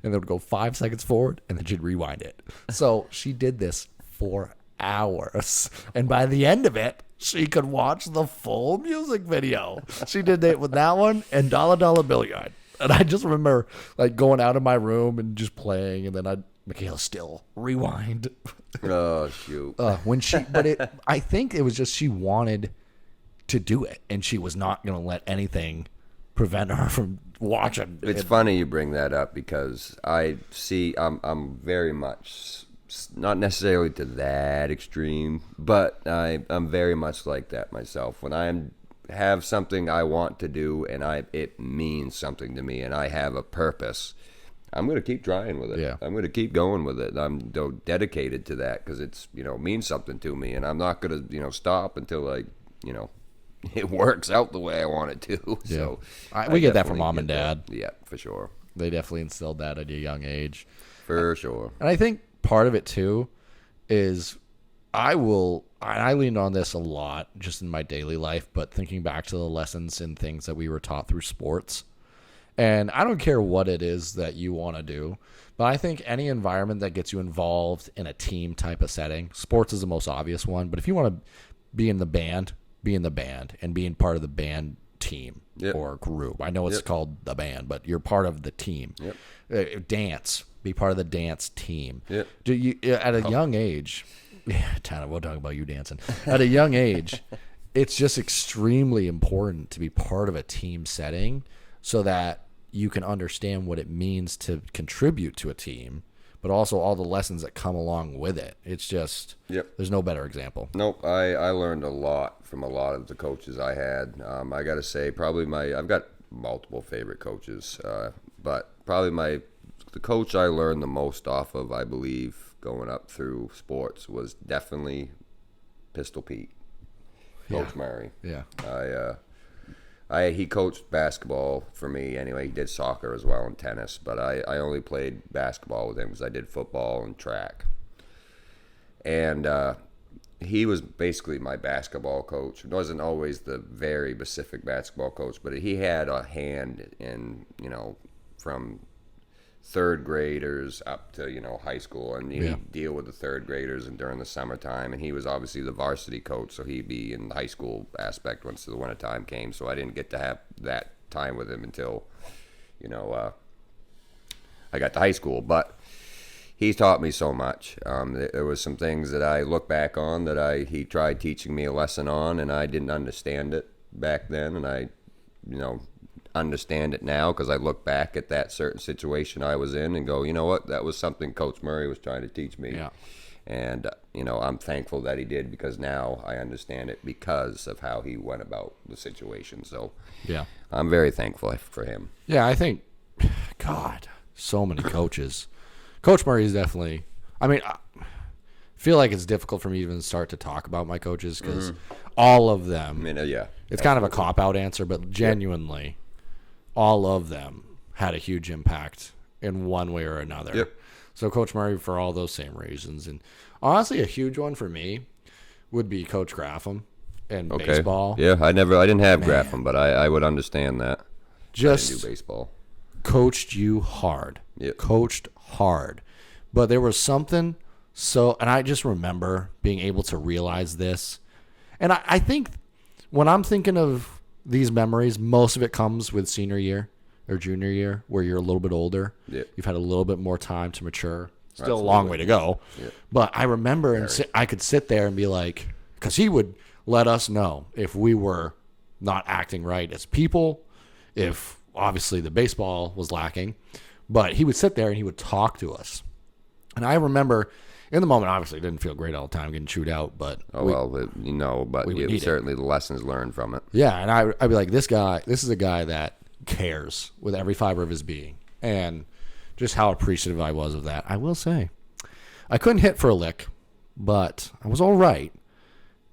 Speaker 1: And they would go 5 seconds forward, and then she'd rewind it. So she did this for hours. And by the end of it, she could watch the full music video. She did it with that one and Dollar Dollar Billiard. And I just remember like going out of my room and just playing, and then Michaela still rewind.
Speaker 2: Oh, shoot.
Speaker 1: I think it was just she wanted to do it, and she was not going to let anything prevent her from watching.
Speaker 2: It's funny you bring that up because I'm very much, not necessarily to that extreme, but I'm very much like that myself. When I have something I want to do and it means something to me and I have a purpose, I'm going to keep trying with it.
Speaker 1: Yeah.
Speaker 2: I'm going to keep going with it. I'm dedicated to that because it's, means something to me, and I'm not going to, stop until it works out the way I want it to.
Speaker 1: Yeah.
Speaker 2: So
Speaker 1: we get that from mom and dad.
Speaker 2: Yeah, for sure.
Speaker 1: They definitely instilled that at a young age.
Speaker 2: For sure.
Speaker 1: And I think part of it too is I leaned on this a lot just in my daily life, but thinking back to the lessons and things that we were taught through sports. And I don't care what it is that you want to do, but I think any environment that gets you involved in a team type of setting, sports is the most obvious one, but if you want to be in the band and being part of the band team or group. I know it's called the band, but you're part of the team. Dance, be part of the dance team. Do you at a young age? Tanner, we'll talk about you dancing. At a young age, it's just extremely important to be part of a team setting so that you can understand what it means to contribute to a team, but also all the lessons that come along with it. It's just, there's no better example.
Speaker 2: Nope, I learned a lot from a lot of the coaches I had. I got to say, I've got multiple favorite coaches, but probably the coach I learned the most off of, I believe, going up through sports was definitely Pistol Pete, Coach Murray.
Speaker 1: Yeah.
Speaker 2: He coached basketball for me anyway. He did soccer as well and tennis, but I only played basketball with him because I did football and track. And he was basically my basketball coach. It wasn't always the very specific basketball coach, but he had a hand in, from third graders up to, high school, and he'd deal with the third graders and during the summertime, and he was obviously the varsity coach, so he'd be in the high school aspect once the wintertime came, so I didn't get to have that time with him until, I got to high school, but he taught me so much. There was some things that I look back on that he tried teaching me a lesson on, and I didn't understand it back then, and I, understand it now because I look back at that certain situation I was in and go, you know what, that was something Coach Murray was trying to teach me. And, I'm thankful that he did, because now I understand it because of how he went about the situation. So,
Speaker 1: Yeah.
Speaker 2: I'm very thankful for him.
Speaker 1: Yeah, I think, God, so many coaches. Coach Murray is definitely, I feel like it's difficult for me to even start to talk about my coaches because all of them,
Speaker 2: Yeah.
Speaker 1: it's kind of a cop-out answer, but genuinely, all of them had a huge impact in one way or another.
Speaker 2: Yep.
Speaker 1: So Coach Murray for all those same reasons. And honestly, a huge one for me would be Coach Graffam in baseball.
Speaker 2: Yeah, I didn't have Graffam, but I would understand that.
Speaker 1: Just
Speaker 2: I didn't do baseball.
Speaker 1: Coached you hard.
Speaker 2: Yep.
Speaker 1: Coached hard. But there was something and I just remember being able to realize this. And I think when I'm thinking of these memories, most of it comes with senior year or junior year, where you're a little bit older.
Speaker 2: Yep.
Speaker 1: You've had a little bit more time to mature. Still
Speaker 2: Absolutely.
Speaker 1: a long way to go.
Speaker 2: Yep.
Speaker 1: But I remember I could sit there and be like, because he would let us know if we were not acting right as people, if obviously the baseball was lacking. But he would sit there and he would talk to us. And I remember in the moment, obviously, it didn't feel great all the time getting chewed out. But
Speaker 2: but it was certainly the lessons learned from it.
Speaker 1: yeah, and I'd be like, this is a guy that cares with every fiber of his being. And just how appreciative I was of that. I will say, I couldn't hit for a lick, but I was all right.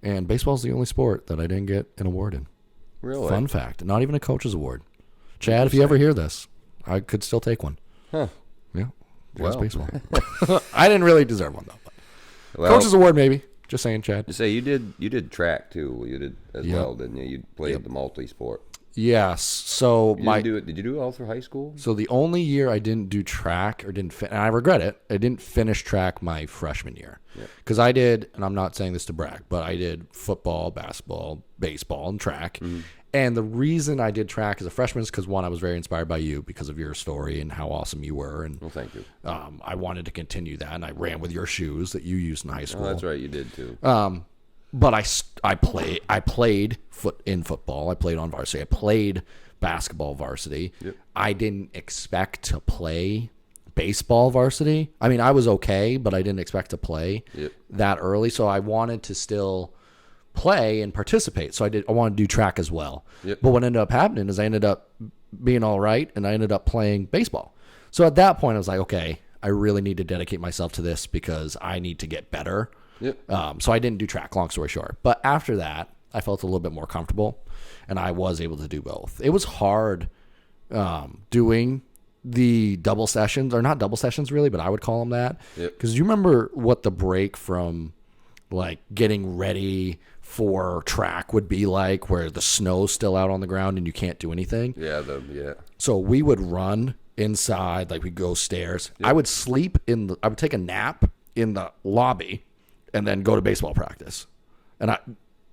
Speaker 1: And baseball's the only sport that I didn't get an award in.
Speaker 2: Really?
Speaker 1: Fun fact. Not even a coach's award. Chad, if you ever hear this, I could still take one.
Speaker 2: Huh.
Speaker 1: Yeah. Jazz
Speaker 2: Well.
Speaker 1: baseball. I didn't really deserve one, though.
Speaker 2: Well,
Speaker 1: Coach's award, maybe. Just saying, Chad.
Speaker 2: you say you did track too. You did as
Speaker 1: Yep.
Speaker 2: well, didn't you? You played the multi-sport.
Speaker 1: Yes. So
Speaker 2: Did you do it all through high school?
Speaker 1: So the only year I didn't do track or and I regret it, I didn't finish track my freshman year. Because I did, and I'm not saying this to brag, but I did football, basketball, baseball, and track. And the reason I did track as a freshman is because, one, I was very inspired by you because of your story and how awesome you were. And
Speaker 2: Well, thank you.
Speaker 1: I wanted to continue that, and I ran with your shoes that you used in high school.
Speaker 2: Oh, that's right. You did too.
Speaker 1: But I played in football. I played on varsity. I played basketball varsity.
Speaker 2: Yep.
Speaker 1: I didn't expect to play baseball varsity. I mean, I was okay, but I didn't expect to play that early. So I wanted to still play and participate. So I wanted to do track as well.
Speaker 2: Yep.
Speaker 1: But what ended up happening is I ended up being all right, and I ended up playing baseball. So at that point, I was like, okay, I really need to dedicate myself to this because I need to get better.
Speaker 2: Yep.
Speaker 1: So I didn't do track, long story short. But after that, I felt a little bit more comfortable, and I was able to do both. It was hard doing the double sessions, or not double sessions really, but I would call them that. Because you remember what the break from like getting ready for track would be like, where the snow's still out on the ground and you can't do anything?
Speaker 2: Yeah.
Speaker 1: So we would run inside, like we'd go stairs. I would sleep I would take a nap in the lobby and then go to baseball practice. And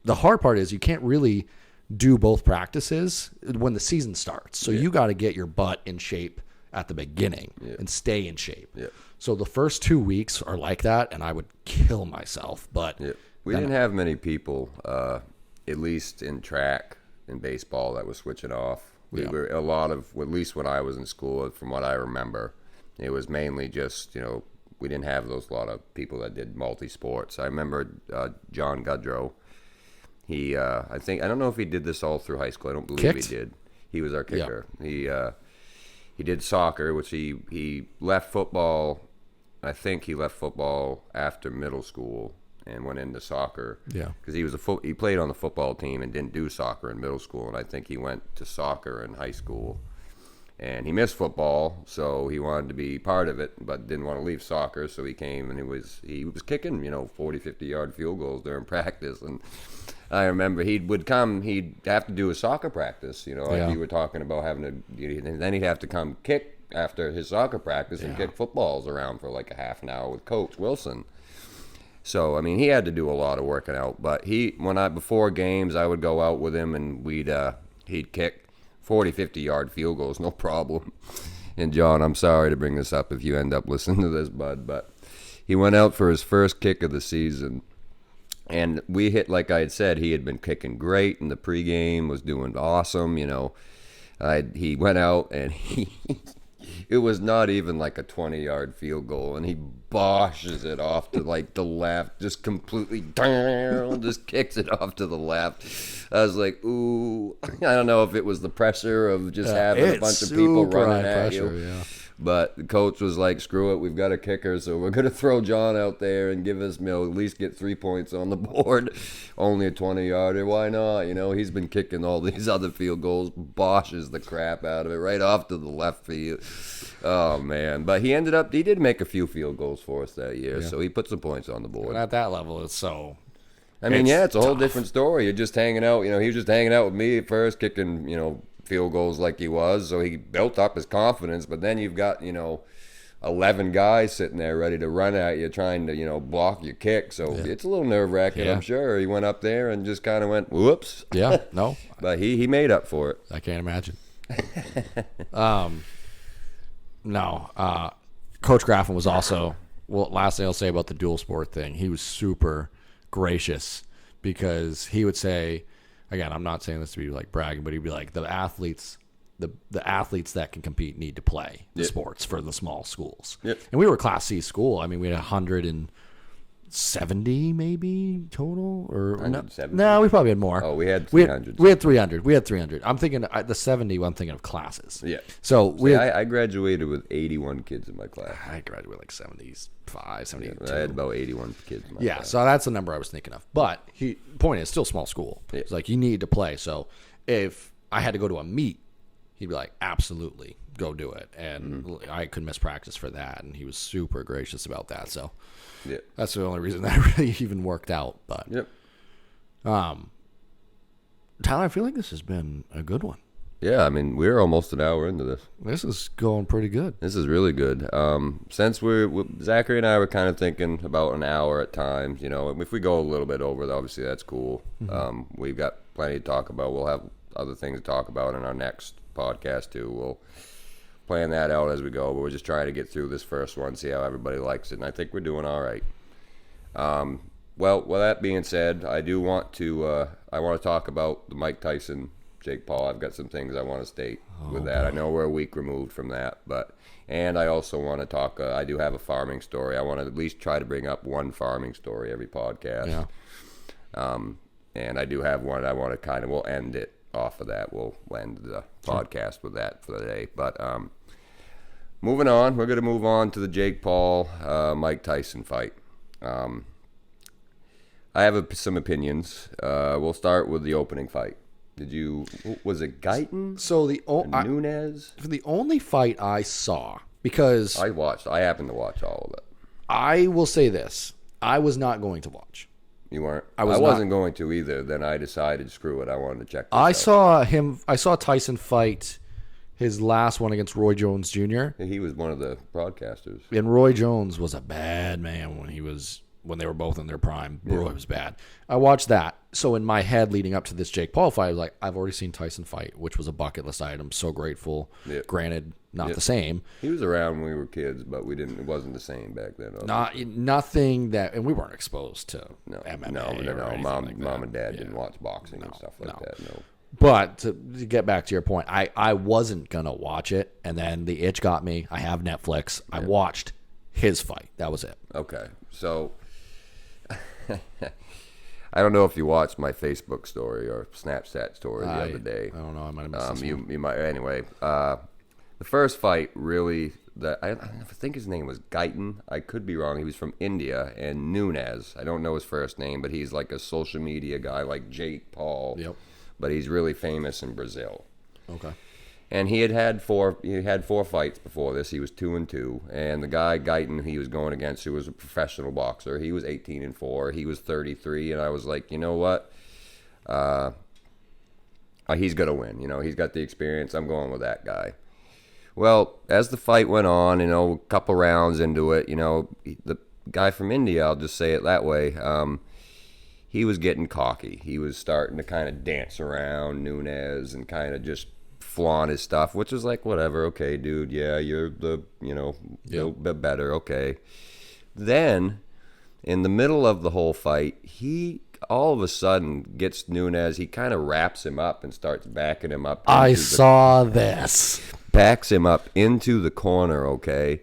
Speaker 1: the hard part is you can't really do both practices when the season starts. So you got to get your butt in shape at the beginning and stay in shape. So the first 2 weeks are like that, and I would kill myself. But
Speaker 2: we didn't have many people, at least in track and baseball, that was switching off. We were a lot of, at least when I was in school, from what I remember, it was mainly just, we didn't have a lot of people that did multi-sports. I remember John Gudrow. He, I don't know if he did this all through high school. I don't believe he did. He was our kicker. He did soccer, which he left football. I think he left football after middle school and went into soccer.
Speaker 1: Yeah.
Speaker 2: Because he played on the football team and didn't do soccer in middle school, and I think he went to soccer in high school. And he missed football, so he wanted to be part of it, but didn't want to leave soccer. So he came and he was kicking 40, 50-yard field goals during practice. And I remember he'd have to do a soccer practice, like you were talking about having to, and then he'd have to come kick after his soccer practice and kick footballs around for like a half an hour with Coach Wilson. So I mean, he had to do a lot of working out. But before games, I would go out with him and he'd kick 40, 50-yard field goals, no problem. And John, I'm sorry to bring this up if you end up listening to this, bud, but he went out for his first kick of the season. And we hit, like I had said, he had been kicking great in the pregame, was doing awesome, He went out and It was not even like a 20-yard field goal, and he boshes it off to like the left, just completely, just kicks it off to the left. I was like, ooh, I don't know if it was the pressure of just having a bunch of people running at you.
Speaker 1: Yeah.
Speaker 2: But the coach was like, screw it, we've got a kicker, so we're going to throw John out there and give us, at least get 3 points on the board. Only a 20-yarder, why not? He's been kicking all these other field goals, boshes the crap out of it right off to the left field. Oh, man. But he did make a few field goals for us that year, so he put some points on the board.
Speaker 1: But at that level, it's so...
Speaker 2: it's a whole different story. You're just hanging out. He was just hanging out with me at first, kicking, field goals like he was, so he built up his confidence. But then you've got 11 guys sitting there ready to run at you, trying to block your kick. So it's a little nerve-wracking. I'm sure he went up there and just kind of went whoops.
Speaker 1: Yeah, no,
Speaker 2: but he made up for it.
Speaker 1: I can't imagine. Coach Graffin was also, last thing I'll say about the dual sport thing, he was super gracious, because he would say, again, I'm not saying this to be like bragging, but he'd be like, the athletes that can compete need to play the sports for the small schools. Yep. And we were a Class C school. I mean, we had 170 maybe total, or no, we probably had more.
Speaker 2: Oh, we had 300.
Speaker 1: We had 300. I'm thinking the 70. I'm thinking of classes.
Speaker 2: Yeah.
Speaker 1: So
Speaker 2: I graduated with 81 kids in my class.
Speaker 1: I graduated like 75, 72.
Speaker 2: I had about 81 kids in my class.
Speaker 1: So that's the number I was thinking of. But point is, still small school. Yeah. It's like you need to play. So if I had to go to a meet, he'd be like, absolutely, go do it. And I could miss practice for that. And he was super gracious about that. So that's the only reason that really even worked out. But Tyler, I feel like this has been a good one.
Speaker 2: Yeah, I mean, we're almost an hour into this.
Speaker 1: This is going pretty good.
Speaker 2: This is really good. Since Zachary and I were kind of thinking about an hour at times, if we go a little bit over, obviously that's cool. We've got plenty to talk about. We'll have other things to talk about in our next podcast too. We'll plan that out as we go, but we're just trying to get through this first one, see how everybody likes it, and I think we're doing all right. Well, with that being said, I do want to talk about the Mike Tyson, Jake Paul. I've got some things I want to state with that. I know we're a week removed from that, and I also want to talk, I do have a farming story. I want to at least try to bring up one farming story every podcast. Yeah. And I do have one. I want to we'll end it off of that. We'll end the podcast with that for the day. But moving on, we're going to move on to the Jake Paul, Mike Tyson fight. I have some opinions. We'll start with the opening fight. Was it Guyton?
Speaker 1: So
Speaker 2: Nunes?
Speaker 1: For the only fight I saw, because
Speaker 2: I happened to watch all of it.
Speaker 1: I will say this. I was not going to watch.
Speaker 2: You weren't? I wasn't going to either. Then I decided, screw it, I wanted to check this out.
Speaker 1: I saw Tyson fight his last one against Roy Jones Jr.
Speaker 2: He was one of the broadcasters.
Speaker 1: And Roy Jones was a bad man when they were both in their prime. Roy was bad. I watched that. So in my head leading up to this Jake Paul fight, I was like, I've already seen Tyson fight, which was a bucket list item. So grateful. Yep. Granted, not the same.
Speaker 2: He was around when we were kids, but it wasn't the same back then.
Speaker 1: Nothing that, and we weren't exposed to MMA.
Speaker 2: No. Mom and Dad didn't watch boxing and stuff like that. No.
Speaker 1: But to get back to your point, I wasn't going to watch it, and then the itch got me. I have Netflix. I watched his fight. That was it.
Speaker 2: Okay. So I don't know if you watched my Facebook story or Snapchat story the other day.
Speaker 1: I don't know. I might have missed this one.
Speaker 2: You might. Anyway, the first fight really, I think his name was Guyton. I could be wrong. He was from India. And Nunes, I don't know his first name, but he's like a social media guy like Jake Paul.
Speaker 1: Yep.
Speaker 2: But he's really famous in Brazil.
Speaker 1: Okay.
Speaker 2: And he had four fights before this. He was 2-2, and the guy Guyton he was going against, who was a professional boxer, he was 18-4. He was 33, and I was like, you know what? He's gonna win. He's got the experience. I'm going with that guy. Well, as the fight went on, a couple rounds into it, the guy from India, I'll just say it that way, he was getting cocky. He was starting to kind of dance around Nunes and kind of just flaunt his stuff, which was like, whatever, okay, dude, yeah, you're the, a bit better, okay. Then, in the middle of the whole fight, he all of a sudden gets Nunes, he kind of wraps him up and starts backing him up.
Speaker 1: I saw this.
Speaker 2: backs him up into the corner, okay,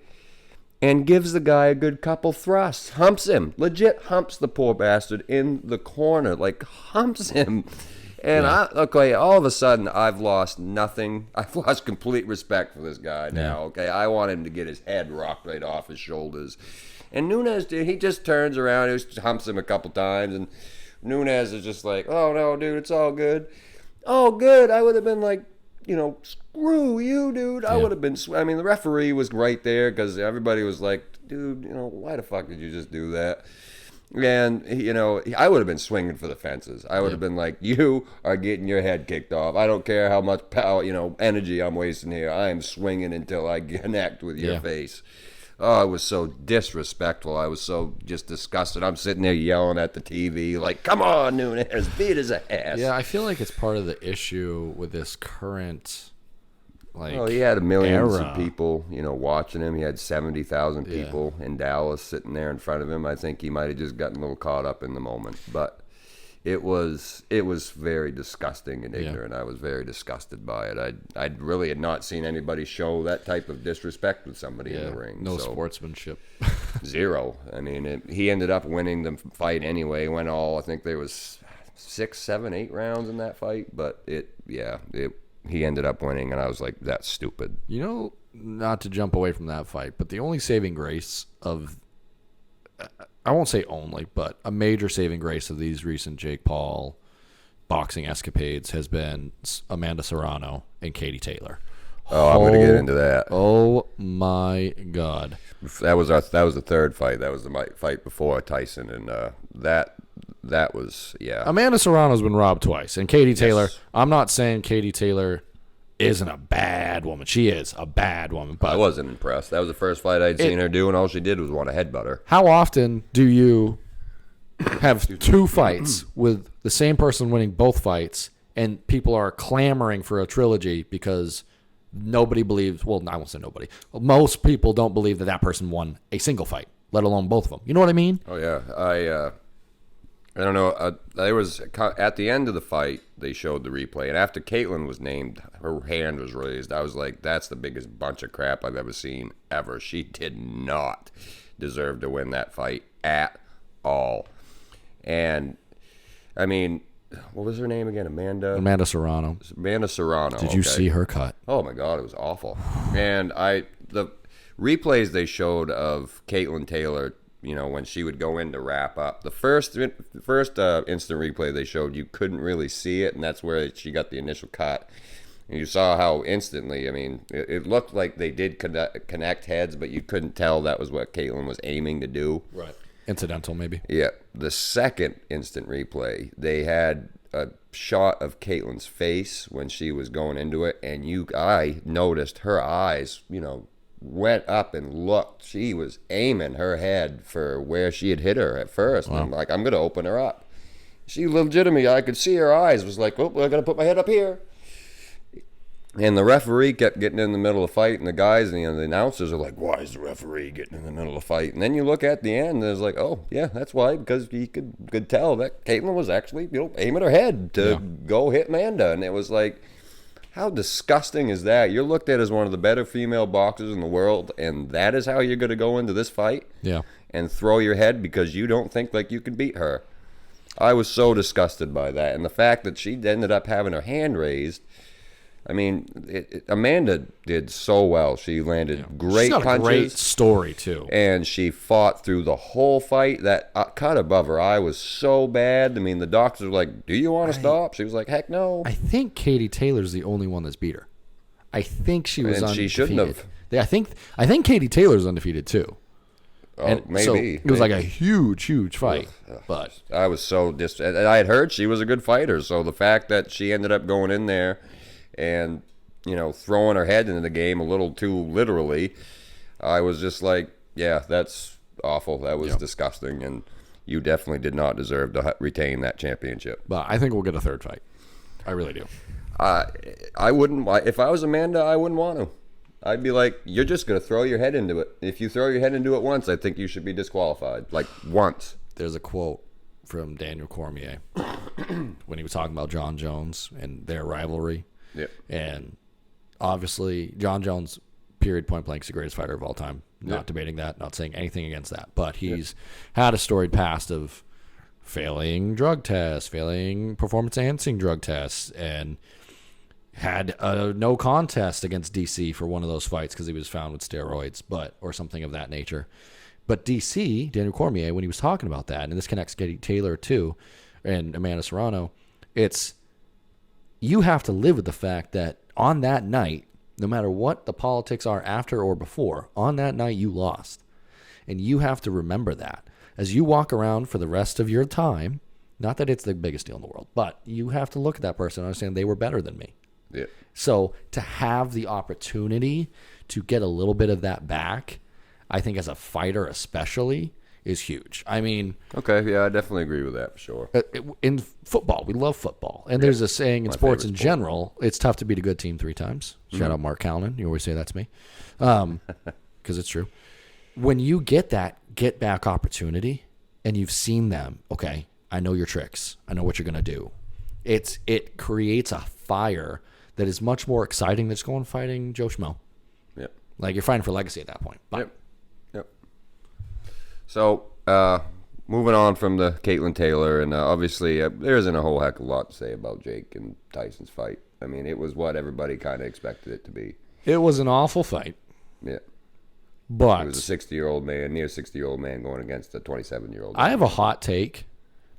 Speaker 2: and gives the guy a good couple thrusts. Humps him. Legit humps the poor bastard in the corner. Like, humps him. And, all of a sudden, I've lost nothing. I've lost complete respect for this guy now, okay? I want him to get his head rocked right off his shoulders. And Nunes, dude, he just turns around, he just humps him a couple times, and Nunes is just like, oh, no, dude, it's all good. Oh, good. I would have been like, screw you, dude. I would have been, I mean, the referee was right there because everybody was like, dude, why the fuck did you just do that? And, I would have been swinging for the fences. I would have been like, you are getting your head kicked off. I don't care how much power, energy I'm wasting here. I am swinging until I connect with your face. Oh, it was so disrespectful. I was so just disgusted. I'm sitting there yelling at the TV like, come on, Nunes, beat his ass.
Speaker 1: Yeah, I feel like it's part of the issue with this current,
Speaker 2: he had millions of people, watching him. He had 70,000 people in Dallas sitting there in front of him. I think he might have just gotten a little caught up in the moment. But it was very disgusting and ignorant. I was very disgusted by it. I really had not seen anybody show that type of disrespect with somebody in the ring.
Speaker 1: No sportsmanship.
Speaker 2: Zero. I mean, he ended up winning the fight anyway. Went all, I think there was 6, 7, 8 rounds in that fight. But he ended up winning, and I was like, that's stupid.
Speaker 1: Not to jump away from that fight, but the only saving grace of, I won't say only, but a major saving grace of these recent Jake Paul boxing escapades has been Amanda Serrano and Katie Taylor.
Speaker 2: Oh, I'm going to get into that.
Speaker 1: Oh my God.
Speaker 2: That was the third fight. That was the fight before Tyson, and that was,
Speaker 1: Amanda Serrano's been robbed twice, and Katie Taylor, I'm not saying Katie Taylor isn't a bad woman. She is a bad woman. But
Speaker 2: I wasn't impressed. That was the first fight I'd seen her do, and all she did was want to headbutt her.
Speaker 1: How often do you have 2 fights with the same person winning both fights, and people are clamoring for a trilogy because nobody believes, well, I won't say nobody, most people don't believe that person won a single fight, let alone both of them. You know what I mean?
Speaker 2: Oh, yeah. I don't know. There was at the end of the fight, they showed the replay, and after Caitlin was named, her hand was raised. I was like, "That's the biggest bunch of crap I've ever seen ever." She did not deserve to win that fight at all. And I mean, what was her name again?
Speaker 1: Amanda Serrano.
Speaker 2: Amanda Serrano.
Speaker 1: Did you see her cut?
Speaker 2: Oh my God, it was awful. And the replays they showed of Caitlin Taylor, when she would go in to wrap up. The first instant replay they showed, you couldn't really see it, and that's where she got the initial cut. And you saw how instantly, I mean, it looked like they did connect heads, but you couldn't tell that was what Caitlin was aiming to do.
Speaker 1: Right. Incidental, maybe.
Speaker 2: Yeah. The second instant replay, they had a shot of Caitlin's face when she was going into it, and I noticed her eyes, went up and looked. She was aiming her head for where she had hit her at first. Wow. I'm like, I'm going to open her up. She legitimately, I could see her eyes, was like, oh, I got to put my head up here. And the referee kept getting in the middle of the fight, and the guys and the announcers are like, why is the referee getting in the middle of the fight? And then you look at the end, and it's like, oh, yeah, that's why, because you could tell that Caitlin was actually, aiming her head to go hit Amanda. And it was like, how disgusting is that? You're looked at as one of the better female boxers in the world, and that is how you're going to go into this fight?
Speaker 1: Yeah. And
Speaker 2: throw your head because you don't think like you can beat her. I was so disgusted by that. And the fact that she ended up having her hand raised, I mean, Amanda did so well. She landed great punches. She's got a great
Speaker 1: story, too.
Speaker 2: And she fought through the whole fight. That cut above her eye was so bad. I mean, the doctors were like, do you want to stop? She was like, heck no.
Speaker 1: I think Katie Taylor's the only one that's beat her. I think she was undefeated.
Speaker 2: She shouldn't have.
Speaker 1: I think Katie Taylor's undefeated, too.
Speaker 2: Oh, and maybe.
Speaker 1: So it was like a huge fight. But
Speaker 2: I was so I had heard she was a good fighter. So the fact that she ended up going in there and, throwing her head into the game a little too literally, I was just like, yeah, that's awful. That was disgusting, and you definitely did not deserve to retain that championship.
Speaker 1: But I think we'll get a third fight. I really do.
Speaker 2: I wouldn't. If I was Amanda, I wouldn't want to. I'd be like, you're just going to throw your head into it. If you throw your head into it once, I think you should be disqualified. Like, once.
Speaker 1: There's a quote from Daniel Cormier when he was talking about John Jones and their rivalry.
Speaker 2: Yeah.
Speaker 1: And obviously, John Jones, period, point blank, is the greatest fighter of all time. Not debating that, not saying anything against that. But he's had a storied past of failing drug tests, failing performance-enhancing drug tests, and had a no contest against DC for one of those fights because he was found with steroids, or something of that nature. But DC, Daniel Cormier, when he was talking about that, and this connects Katie Taylor too, and Amanda Serrano, it's you have to live with the fact that on that night, no matter what the politics are after or before, on that night you lost. And you have to remember that as you walk around for the rest of your time. Not that it's the biggest deal in the world, but you have to look at that person and understand they were better than me.
Speaker 2: Yeah.
Speaker 1: So to have the opportunity to get a little bit of that back, I think as a fighter especially, is huge. I mean...
Speaker 2: Okay, yeah, I definitely agree with that for sure.
Speaker 1: In football, we love football. And there's a saying in sports in general, it's tough to beat a good team 3 times. Shout out Mark Callan. You always say that to me. Because it's true. When you get that get-back opportunity and you've seen them, okay, I know your tricks. I know what you're going to do. It creates a fire that is much more exciting than just going fighting Joe Schmo.
Speaker 2: Yep.
Speaker 1: Like, you're fighting for legacy at that point. But,
Speaker 2: Yep. So, moving on from the Caitlin Taylor, and obviously there isn't a whole heck of a lot to say about Jake and Tyson's fight. I mean, it was what everybody kind of expected it to be.
Speaker 1: it was an awful fight.
Speaker 2: Yeah.
Speaker 1: But
Speaker 2: It was a 60-year-old man, near 60-year-old man going against a 27-year-old.
Speaker 1: I have a hot take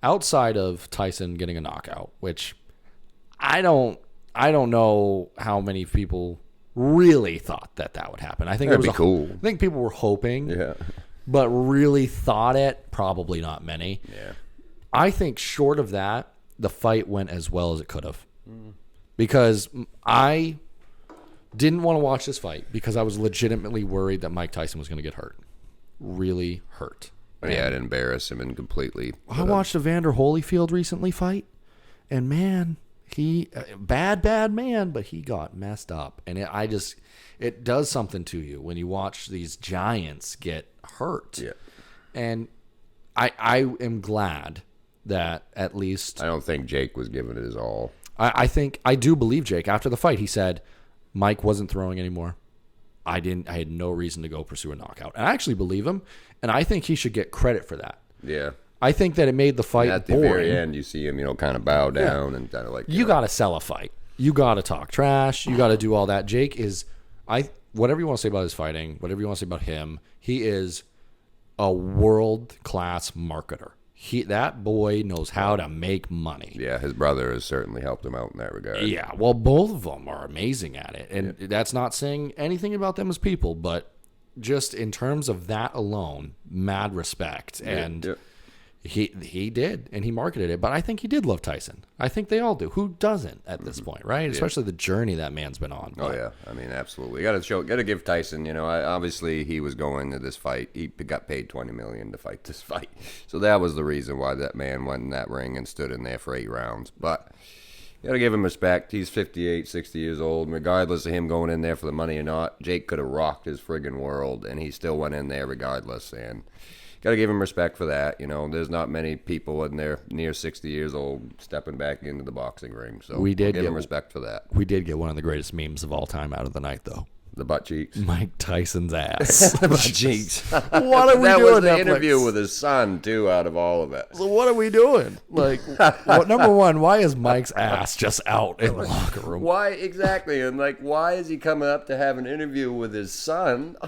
Speaker 1: outside of Tyson getting a knockout, which I don't know how many people really thought that would happen. I think
Speaker 2: That'd
Speaker 1: it was
Speaker 2: be cool.
Speaker 1: I think people were hoping,
Speaker 2: Yeah.
Speaker 1: but really thought it, probably not many.
Speaker 2: Yeah.
Speaker 1: I think short of that, the fight went as well as it could have. Because I didn't want to watch this fight because I was legitimately worried that Mike Tyson was going to get hurt. Really hurt.
Speaker 2: Yeah, I'd embarrass him and completely.
Speaker 1: I watched Evander Holyfield recently fight, and man, he bad man, but he got messed up, and it does something to you when you watch these giants get hurt.
Speaker 2: Yeah.
Speaker 1: And I am glad that at least
Speaker 2: I don't think Jake was giving it his all.
Speaker 1: I think I do believe Jake after the fight. He said Mike wasn't throwing anymore. I had no reason to go pursue a knockout. And I actually believe him, and I think he should get credit for that.
Speaker 2: Yeah.
Speaker 1: I think that it made the fight
Speaker 2: At the
Speaker 1: boring.
Speaker 2: very end, you see him, kind of bow down and kind of like.
Speaker 1: You got to sell a fight. You got to talk trash. You got to do all that. Jake is, whatever you want to say about his fighting, whatever you want to say about him, he is a world-class marketer. That boy knows how to make money.
Speaker 2: Yeah, his brother has certainly helped him out in that regard.
Speaker 1: Yeah, well, both of them are amazing at it. And that's not saying anything about them as people, but just in terms of that alone, mad respect. And he did, and he marketed it. But I think he did love Tyson. I think they all do. Who doesn't at this point, right? Especially the journey that man's been on.
Speaker 2: Oh, yeah. I mean, absolutely. Got to give Tyson, obviously he was going to this fight. He got paid $20 million to fight this fight. So that was the reason why that man went in that ring and stood in there for 8 rounds. But you got to give him respect. He's 58, 60 years old. And regardless of him going in there for the money or not, Jake could have rocked his friggin' world, and he still went in there regardless. And got to give him respect for that. There's not many people in there near 60 years old stepping back into the boxing ring. So
Speaker 1: we did
Speaker 2: give him respect for that.
Speaker 1: We did get one of the greatest memes of all time out of the night, though.
Speaker 2: The butt cheeks.
Speaker 1: Mike Tyson's ass.
Speaker 2: The butt cheeks.
Speaker 1: What are we
Speaker 2: that
Speaker 1: doing?
Speaker 2: was the
Speaker 1: Netflix?
Speaker 2: interview with his son, too, out of all of it.
Speaker 1: So what are we doing? Like, number one, why is Mike's ass just out in the locker room?
Speaker 2: Why exactly? And why is he coming up to have an interview with his son,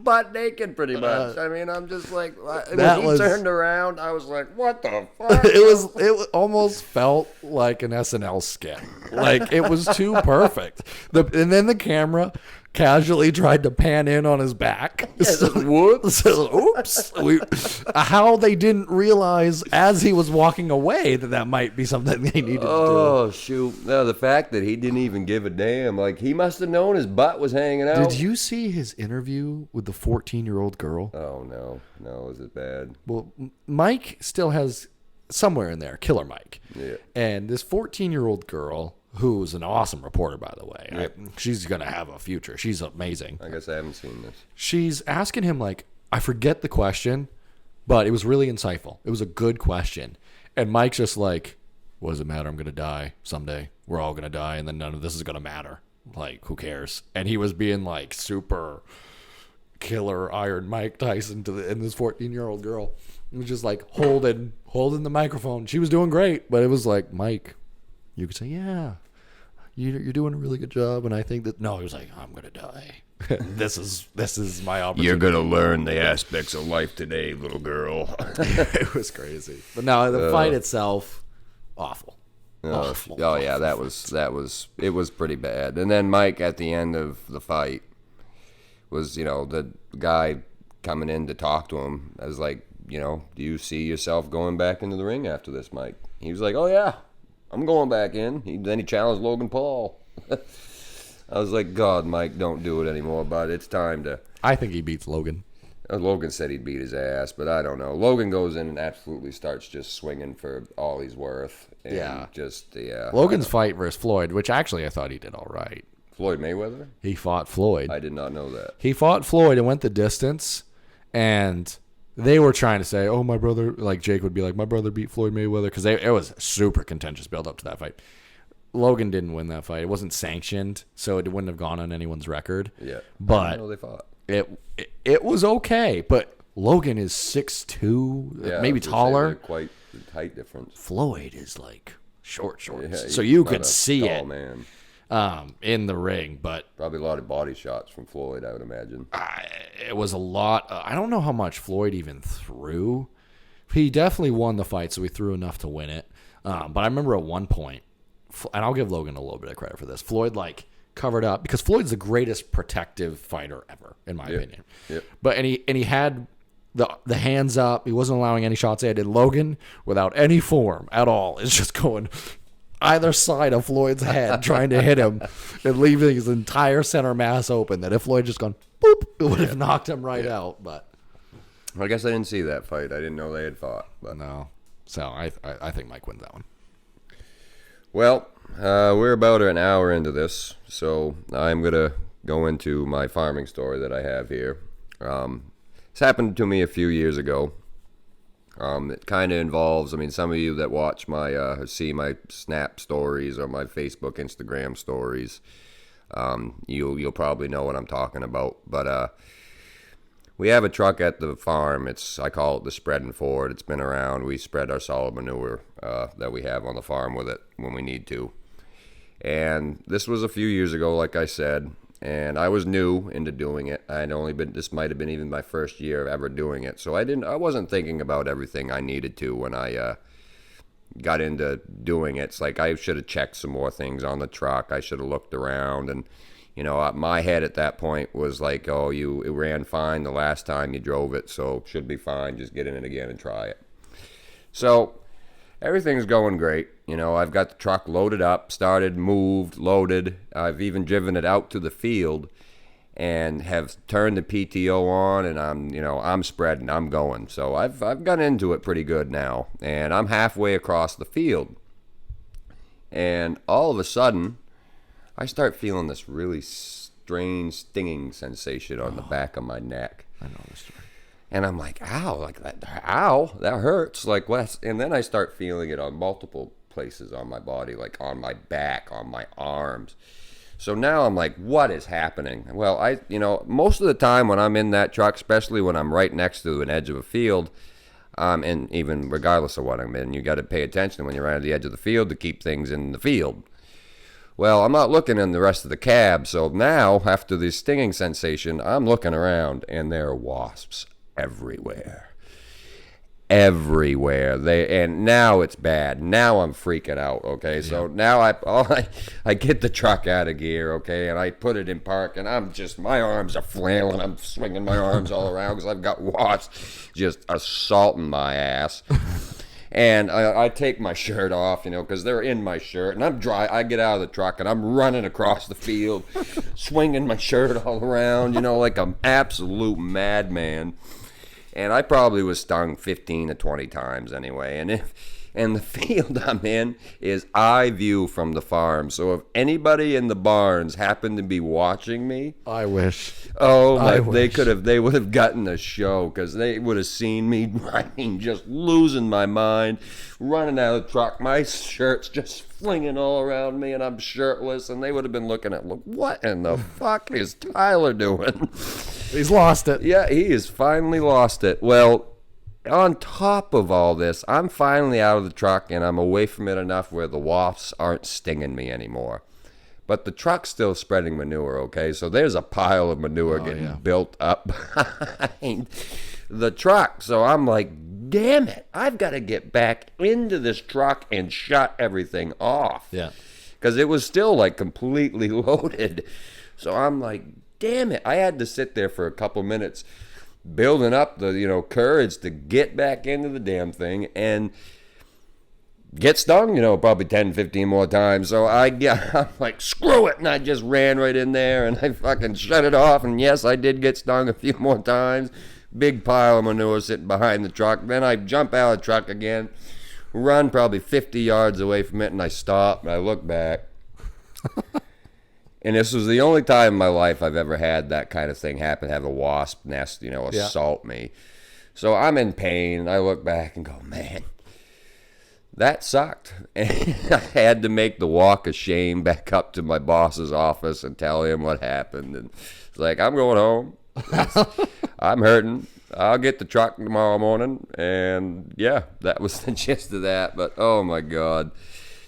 Speaker 2: butt naked, pretty much? I mean, I'm just like, when he turned around, I was like, what the fuck?
Speaker 1: It almost felt like an SNL skit. Like, it was too perfect. And then the camera casually tried to pan in on his back.
Speaker 2: Whoops.
Speaker 1: Oops. How they didn't realize as he was walking away that might be something they needed to do.
Speaker 2: Oh, shoot. No, the fact that he didn't even give a damn. He must have known his butt was hanging out.
Speaker 1: Did you see his interview with the 14-year-old girl?
Speaker 2: Oh, no. No, is it bad?
Speaker 1: Well, Mike still has somewhere in there, Killer Mike.
Speaker 2: Yeah.
Speaker 1: And this 14-year-old girl, who's an awesome reporter, by the way. She's going to have a future. She's amazing.
Speaker 2: I guess I haven't seen this.
Speaker 1: She's asking him, I forget the question, but it was really insightful. It was a good question. And Mike's just like, what does it matter? I'm going to die someday. We're all going to die, and then none of this is going to matter. Like, who cares? And he was being like super killer Iron Mike Tyson and this 14-year-old girl. It was just like holding the microphone. She was doing great, but it was like, Mike, you could say, yeah, you're doing a really good job. And I think that, no, he was like, I'm going to die. This is my opportunity.
Speaker 2: You're going to learn the aspects of life today, little girl.
Speaker 1: It was crazy. But no, the fight itself, awful. Awful.
Speaker 2: Oh yeah, that was it was pretty bad. And then Mike at the end of the fight was, the guy coming in to talk to him. I was like, do you see yourself going back into the ring after this, Mike? He was like, oh yeah, I'm going back in. Then he challenged Logan Paul. I was like, God, Mike, don't do it anymore, bud. It's time to.
Speaker 1: I think he beats Logan.
Speaker 2: Logan said he'd beat his ass, but I don't know. Logan goes in and absolutely starts just swinging for all he's worth. And
Speaker 1: Logan's fight versus Floyd, which actually I thought he did all right.
Speaker 2: Floyd Mayweather?
Speaker 1: He fought Floyd.
Speaker 2: I did not know that.
Speaker 1: He fought Floyd and went the distance, and they were trying to say, oh, my brother, like Jake would be like, my brother beat Floyd Mayweather, because it was a super contentious build up to that fight. Logan didn't win that fight. It wasn't sanctioned, so it wouldn't have gone on anyone's record.
Speaker 2: Yeah.
Speaker 1: But
Speaker 2: I know they fought.
Speaker 1: It was okay, but Logan is 6'2", maybe taller.
Speaker 2: Quite a height difference.
Speaker 1: Floyd is like short.
Speaker 2: Yeah,
Speaker 1: so you could see it
Speaker 2: man.
Speaker 1: In the ring, but
Speaker 2: probably a lot of body shots from Floyd, I would imagine.
Speaker 1: It was a lot. I don't know how much Floyd even threw. He definitely won the fight, so he threw enough to win it. But I remember at one point, and I'll give Logan a little bit of credit for this, Floyd covered up, because Floyd's the greatest protective fighter ever, in my opinion.
Speaker 2: Yep.
Speaker 1: But he had the hands up. He wasn't allowing any shots in. And Logan, without any form at all, is just going either side of Floyd's head, trying to hit him and leaving his entire center mass open. That if Floyd just gone boop, it would have knocked him right out. But
Speaker 2: I guess I didn't see that fight. I didn't know they had fought. But
Speaker 1: no, so I think Mike wins that one.
Speaker 2: Well, we're about an hour into this, so I'm going to go into my farming story that I have here. This happened to me a few years ago. It kind of involves, some of you that watch see my Snap stories or my Facebook, Instagram stories, you'll probably know what I'm talking about. But we have a truck at the farm. I call it the Spread and Forward. It's been around. We spread our solid manure that we have on the farm with it when we need to. And this was a few years ago, like I said, and I was new into doing it. This might have been even my first year of ever doing it. So I wasn't thinking about everything I needed to when I got into doing it. It's like I should have checked some more things on the truck. I should have looked around, and my head at that point was like, oh, it ran fine the last time you drove it, so it should be fine. Just get in it again and try it. So everything's going great. I've got the truck loaded up, started, moved, loaded. I've even driven it out to the field and have turned the PTO on, and I'm spreading, I'm going. So I've gotten into it pretty good now, and I'm halfway across the field. And all of a sudden, I start feeling this really strange stinging sensation on the back of my neck.
Speaker 1: I know this story.
Speaker 2: And I'm like, ow, that hurts. Like, what? And then I start feeling it on multiple places on my body, like on my back, on my arms. So now I'm like, what is happening? Well, most of the time when I'm in that truck, especially when I'm right next to an edge of a field, and even regardless of what I'm in, you got to pay attention when you're right at the edge of the field to keep things in the field. Well, I'm not looking in the rest of the cab, so now, after this stinging sensation, I'm looking around, and there are wasps everywhere. And now it's bad. Now I'm freaking out, okay? Yeah. So now I get the truck out of gear, okay, and I put it in park, and my arms are flailing. I'm swinging my arms all around because I've got wasps just assaulting my ass. And I take my shirt off, because they're in my shirt, and I'm dry. I get out of the truck, and I'm running across the field, swinging my shirt all around, like an absolute madman. And I probably was stung 15 to 20 times anyway. And And the field I'm in is eye view from the farm. So if anybody in the barns happened to be watching me,
Speaker 1: I wish.
Speaker 2: oh,
Speaker 1: I
Speaker 2: they would have gotten a show, because they would have seen me, just losing my mind, running out of the truck. My shirt's just flinging all around me, and I'm shirtless, and they would have been looking at, look, what in the fuck is Tyler doing?
Speaker 1: He's lost it.
Speaker 2: Yeah, he has finally lost it. Well, on top of all this, I'm finally out of the truck, and I'm away from it enough where the wasps aren't stinging me anymore. But the truck's still spreading manure, okay? So there's a pile of manure getting built up behind the truck. So I'm like, damn it, I've got to get back into this truck and shut everything off.
Speaker 1: Yeah.
Speaker 2: Because it was still, like, completely loaded. So I'm like, damn it. I had to sit there for a couple minutes building up the, courage to get back into the damn thing and get stung, probably 10, 15 more times. So I'm like, screw it. And I just ran right in there and I fucking shut it off. And yes, I did get stung a few more times. Big pile of manure sitting behind the truck. Then I jump out of the truck again, run probably 50 yards away from it, and I stop and I look back. And this was the only time in my life I've ever had that kind of thing happen, have a wasp nest, assault me. So I'm in pain, and I look back and go, man, that sucked. And I had to make the walk of shame back up to my boss's office and tell him what happened. And it's like, I'm going home. I'm hurting. I'll get the truck tomorrow morning. And, yeah, that was the gist of that. But, oh, my God.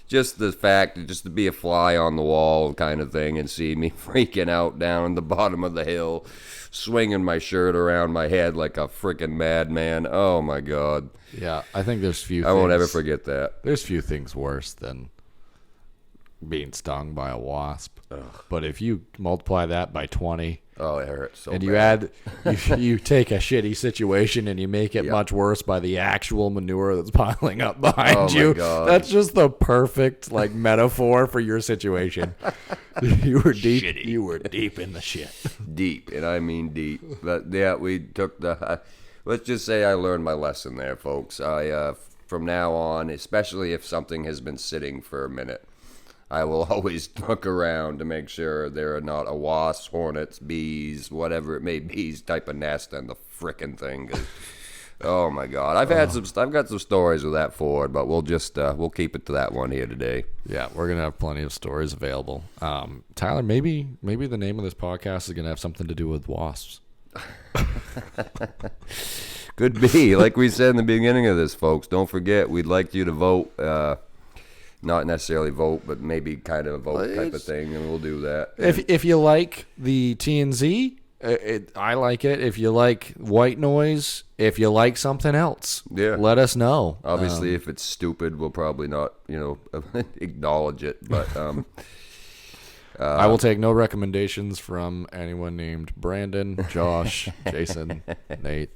Speaker 2: Just the fact, just to be a fly on the wall kind of thing and see me freaking out down in the bottom of the hill, swinging my shirt around my head like a freaking madman. Oh, my God.
Speaker 1: Yeah, I think there's few
Speaker 2: I won't ever forget that.
Speaker 1: There's few things worse than being stung by a wasp. Ugh. But if you multiply that by 20...
Speaker 2: Oh, it hurts so
Speaker 1: and
Speaker 2: bad.
Speaker 1: you take a shitty situation and you make it much worse by the actual manure that's piling up behind you.
Speaker 2: God.
Speaker 1: That's just the perfect metaphor for your situation. You were deep.
Speaker 2: Shitty.
Speaker 1: You were deep in the shit.
Speaker 2: Deep, and I mean deep. But yeah, we took the. Let's just say I learned my lesson there, folks. I from now on, especially if something has been sitting for a minute, I will always look around to make sure there are not a wasp, hornets, bees, whatever it may be, type of nest on the frickin' thing. Oh my God, I've got some stories with that forward, but we'll just we'll keep it to that one here today.
Speaker 1: Yeah, we're gonna have plenty of stories available. Tyler, maybe the name of this podcast is gonna have something to do with wasps.
Speaker 2: Could be, like we said in the beginning of this, folks. Don't forget, we'd like you to vote. Not necessarily vote, but maybe kind of a vote type of thing, and we'll do that.
Speaker 1: If you like the TnZ, I like it. If you like white noise, if you like something else, let us know.
Speaker 2: Obviously, if it's stupid, we'll probably not, acknowledge it. But
Speaker 1: I will take no recommendations from anyone named Brandon, Josh, Jason, Nate.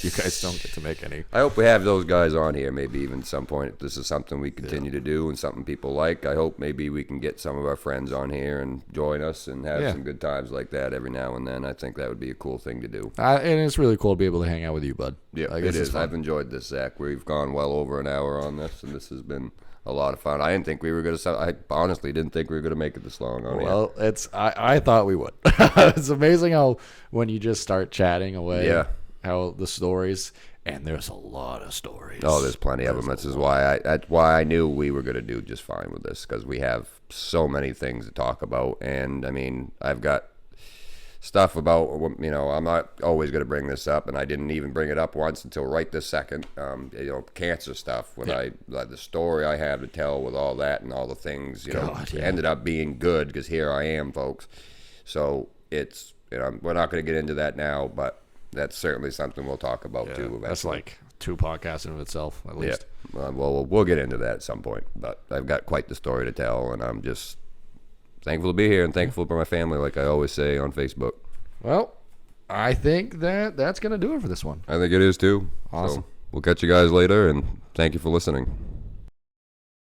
Speaker 1: You guys don't get to make any.
Speaker 2: I hope we have those guys on here maybe even at some point. If this is something we continue to do and something people like, I hope maybe we can get some of our friends on here and join us and have some good times like that every now and then. I think that would be a cool thing to do. And
Speaker 1: it's really cool to be able to hang out with you, bud.
Speaker 2: Yeah, it is. I've enjoyed this, Zach. We've gone well over an hour on this, and this has been a lot of fun. I didn't think we were going to. I honestly didn't think we were going to make it this long on here.
Speaker 1: Well, I thought we would. It's amazing how when you just start chatting away.
Speaker 2: Yeah.
Speaker 1: How the stories, and there's a lot of stories.
Speaker 2: Oh, there's plenty of them. This is why I knew we were going to do just fine with this, because we have so many things to talk about. And I mean, I've got stuff about, I'm not always going to bring this up, and I didn't even bring it up once until right this second. Cancer stuff. The story I have to tell with all that and all the things, ended up being good, because here I am, folks. So it's, we're not going to get into that now, but that's certainly something we'll talk about too. Eventually.
Speaker 1: That's like 2 podcasts in of itself, at least.
Speaker 2: Yeah. Well, we'll get into that at some point. But I've got quite the story to tell, and I'm just thankful to be here and thankful for my family, like I always say on Facebook.
Speaker 1: Well, I think that's going to do it for this one.
Speaker 2: I think it is too.
Speaker 1: Awesome.
Speaker 2: So we'll catch you guys later, and thank you for listening.